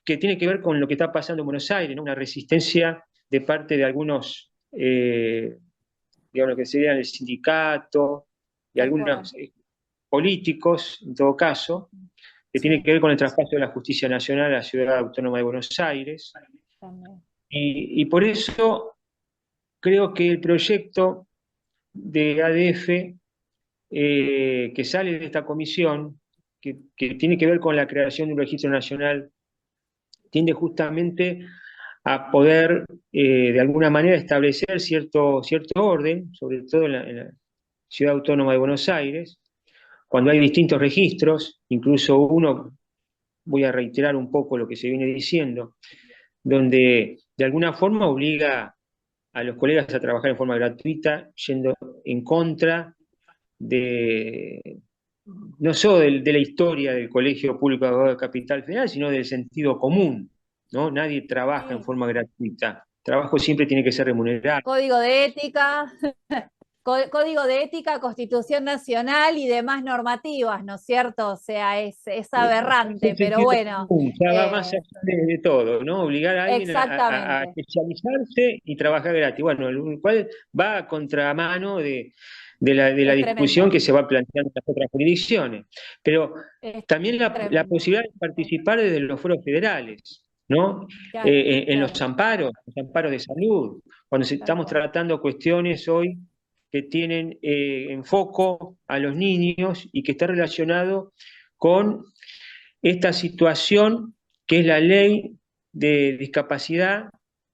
que tiene que ver con lo que está pasando en Buenos Aires, ¿no? Una resistencia de parte de algunos, digamos, que serían el sindicato y Tal cual. algunos políticos, en todo caso, que tiene que ver con el traspaso de la justicia nacional a la Ciudad Autónoma de Buenos Aires. También. Y por eso creo que el proyecto de ADF que sale de esta comisión, que tiene que ver con la creación de un registro nacional, tiende justamente a poder, de alguna manera, establecer cierto orden, sobre todo en la Ciudad Autónoma de Buenos Aires, cuando hay distintos registros, incluso uno, voy a reiterar un poco lo que se viene diciendo, donde de alguna forma obliga a los colegas a trabajar en forma gratuita, yendo en contra no solo de la historia del Colegio Público de Abogados de Capital Federal, sino del sentido común, ¿no? Nadie trabaja en forma gratuita. El trabajo siempre tiene que ser remunerado. Código de ética, Código de ética, Constitución Nacional y demás normativas, ¿no es cierto? O sea, es aberrante, pero bueno. Ya va más allá de todo, ¿no? Obligar a alguien a especializarse y trabajar gratis. Bueno, lo cual va a contramano de la discusión que se va planteando en las otras jurisdicciones. Pero también la posibilidad de participar desde los foros federales, ¿no? En los amparos de salud, cuando estamos tratando cuestiones hoy que tienen en foco a los niños y que está relacionado con esta situación que es la ley de discapacidad,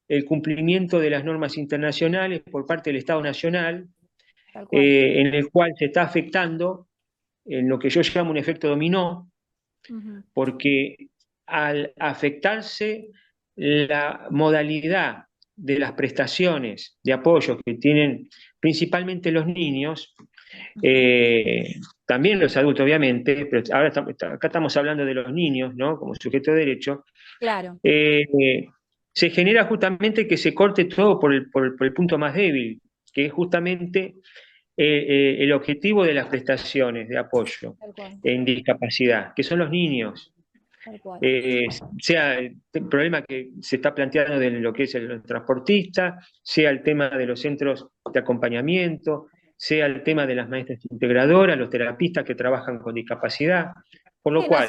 el cumplimiento de las normas internacionales por parte del Estado Nacional, en el cual se está afectando en lo que yo llamo un efecto dominó, porque al afectarse la modalidad de las prestaciones de apoyo que tienen principalmente los niños, también los adultos obviamente, pero ahora acá estamos hablando de los niños, ¿no? Como sujeto de derecho, claro. Se genera justamente que se corte todo por el punto más débil, que es justamente el objetivo de las prestaciones de apoyo en discapacidad, que son los niños. Sea el problema que se está planteando de lo que es el transportista, sea el tema de los centros de acompañamiento, sea el tema de las maestras integradoras, los terapistas que trabajan con discapacidad. Por lo cual,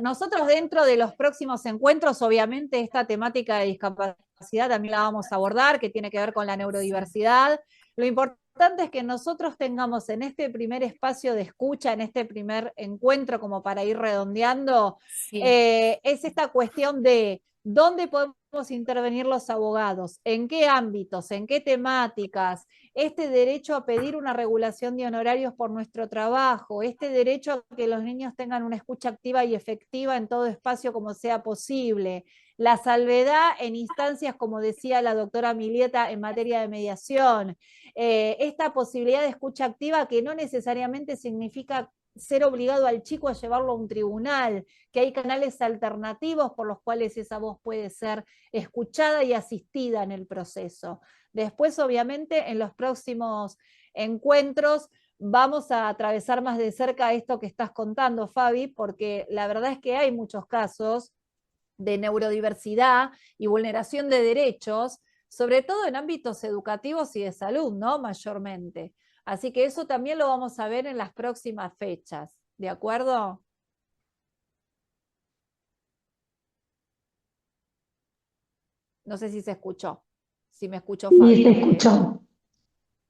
nosotros dentro de los próximos encuentros, obviamente esta temática de discapacidad también la vamos a abordar, que tiene que ver con la neurodiversidad. Lo importante es que nosotros tengamos en este primer espacio de escucha, en este primer encuentro, como para ir redondeando, es esta cuestión de dónde podemos intervenir los abogados, en qué ámbitos, en qué temáticas, este derecho a pedir una regulación de honorarios por nuestro trabajo, este derecho a que los niños tengan una escucha activa y efectiva en todo espacio como sea posible, la salvedad en instancias, como decía la doctora Milieta, en materia de mediación, esta posibilidad de escucha activa que no necesariamente significa ser obligado al chico a llevarlo a un tribunal, que hay canales alternativos por los cuales esa voz puede ser escuchada y asistida en el proceso. Después, obviamente, en los próximos encuentros vamos a atravesar más de cerca esto que estás contando, Fabi, porque la verdad es que hay muchos casos de neurodiversidad y vulneración de derechos, sobre todo en ámbitos educativos y de salud, ¿no? Mayormente. Así que eso también lo vamos a ver en las próximas fechas, ¿de acuerdo? No sé si se escuchó, si me escuchó Fabi. Sí, se escuchó.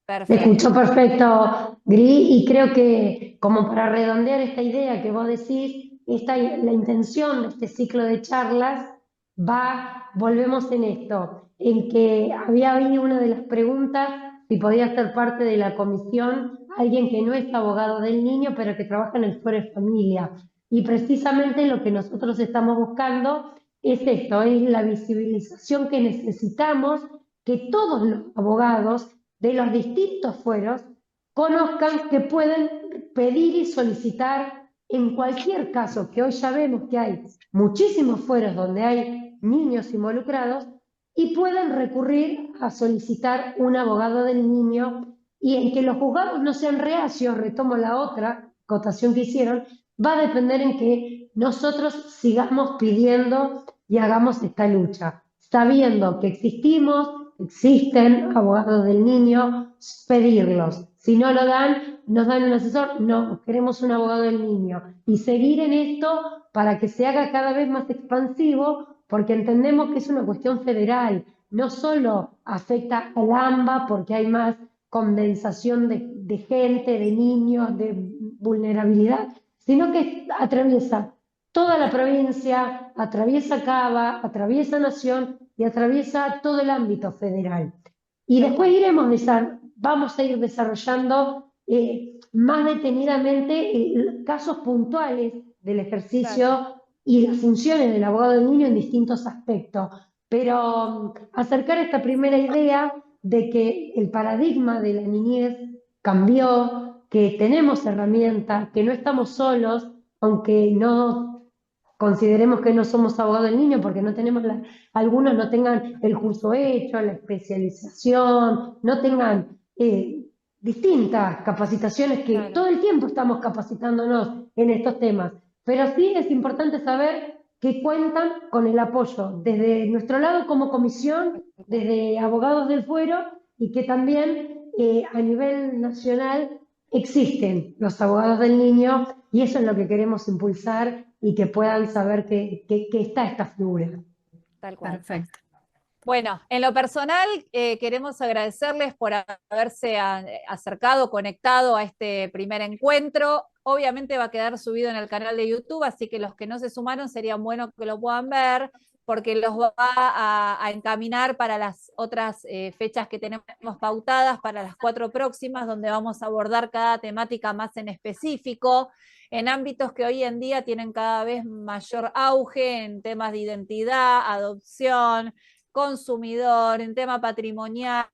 Perfecto. Se escuchó perfecto, Gris, y creo que como para redondear esta idea que vos decís, la intención de este ciclo de charlas volvemos en esto, en que había habido una de las preguntas si podía ser parte de la comisión alguien que no es abogado del niño, pero que trabaja en el foro de familia. Y precisamente lo que nosotros estamos buscando es esto, es la visibilización que necesitamos, que todos los abogados de los distintos fueros conozcan que pueden pedir y solicitar en cualquier caso, que hoy ya vemos que hay muchísimos fueros donde hay niños involucrados, y pueden recurrir a solicitar un abogado del niño, y en que los juzgados no sean reacios, retomo la otra acotación que hicieron, va a depender en que nosotros sigamos pidiendo y hagamos esta lucha, sabiendo que existen abogados del niño, pedirlos. Si no lo dan, nos dan un asesor, no, queremos un abogado del niño. Y seguir en esto para que se haga cada vez más expansivo, porque entendemos que es una cuestión federal, no solo afecta al AMBA porque hay más condensación de gente, de niños, de vulnerabilidad, sino que atraviesa toda la provincia, atraviesa Cava, atraviesa Nación y atraviesa todo el ámbito federal. Y después vamos a ir desarrollando más detenidamente casos puntuales del ejercicio y las funciones del abogado del niño en distintos aspectos. Pero acercar esta primera idea de que el paradigma de la niñez cambió, que tenemos herramientas, que no estamos solos, aunque no consideremos que no somos abogados del niño porque no tenemos algunos no tengan el curso hecho, la especialización, no tengan distintas capacitaciones que Claro. todo el tiempo estamos capacitándonos en estos temas. Pero sí es importante saber que cuentan con el apoyo desde nuestro lado como comisión, desde Abogados del Fuero, y que también a nivel nacional existen los abogados del niño, y eso es lo que queremos impulsar y que puedan saber que está esta figura. Tal cual. Perfecto. Bueno, en lo personal queremos agradecerles por haberse acercado, conectado a este primer encuentro. Obviamente va a quedar subido en el canal de YouTube, así que los que no se sumaron sería bueno que lo puedan ver, porque los va a encaminar para las otras fechas que tenemos pautadas, para las 4 próximas, donde vamos a abordar cada temática más en específico, en ámbitos que hoy en día tienen cada vez mayor auge, en temas de identidad, adopción, consumidor, en tema patrimonial,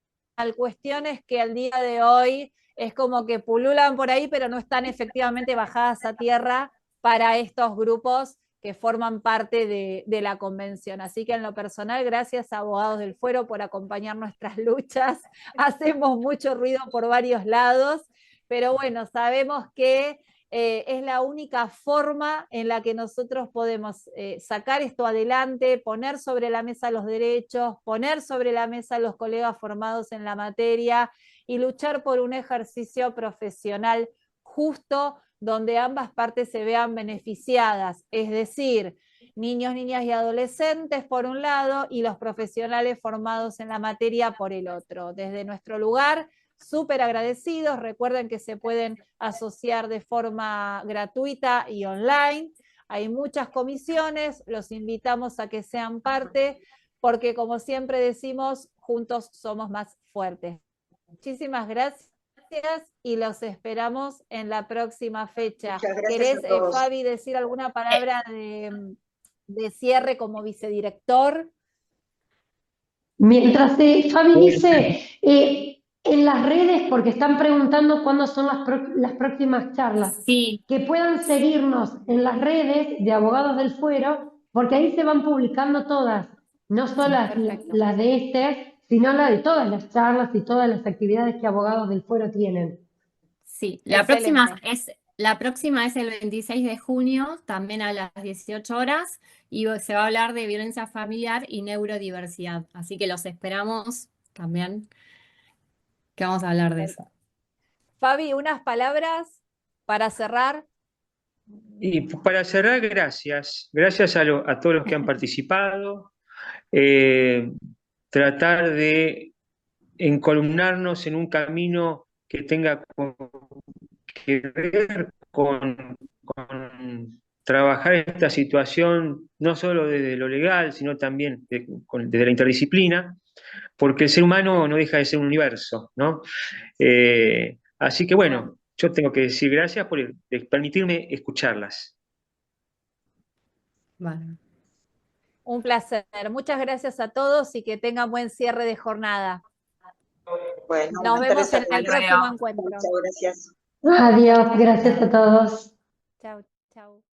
cuestiones que al día de hoy es como que pululan por ahí, pero no están efectivamente bajadas a tierra para estos grupos que forman parte de la convención. Así que en lo personal, gracias a Abogados del Fuero por acompañar nuestras luchas. Hacemos mucho ruido por varios lados, pero bueno, sabemos que es la única forma en la que nosotros podemos sacar esto adelante, poner sobre la mesa los derechos, poner sobre la mesa los colegas formados en la materia y luchar por un ejercicio profesional justo donde ambas partes se vean beneficiadas, es decir, niños, niñas y adolescentes por un lado y los profesionales formados en la materia por el otro. Desde nuestro lugar, súper agradecidos. Recuerden que se pueden asociar de forma gratuita y online. Hay muchas comisiones, los invitamos a que sean parte, porque como siempre decimos, juntos somos más fuertes. Muchísimas gracias y los esperamos en la próxima fecha. Muchas gracias ¿Querés, a todos. Fabi, decir alguna palabra de cierre como vicedirector? Mientras Fabi dice, en las redes, porque están preguntando cuándo son las próximas charlas, Sí, que puedan seguirnos en las redes de Abogados del Fuero, porque ahí se van publicando todas, no solo perfecto. las de sino la de todas las charlas y todas las actividades que Abogados del Fuero tienen. sí. Excelente. La próxima es el 26 de junio, también a las 18 horas, y se va a hablar de violencia familiar y neurodiversidad. Así que los esperamos también, que vamos a hablar de eso. Fabi, unas palabras para cerrar. Y para cerrar, gracias. Gracias a todos los que han participado. Tratar de encolumnarnos en un camino que tenga que ver con trabajar esta situación, no solo desde lo legal, sino también desde la interdisciplina, porque el ser humano no deja de ser un universo, ¿no? Así que bueno, yo tengo que decir gracias por permitirme escucharlas. Vale. Un placer. Muchas gracias a todos y que tengan buen cierre de jornada. Bueno, Nos vemos en el próximo luego. encuentro. muchas gracias. Adiós, gracias a todos. Chau, chau.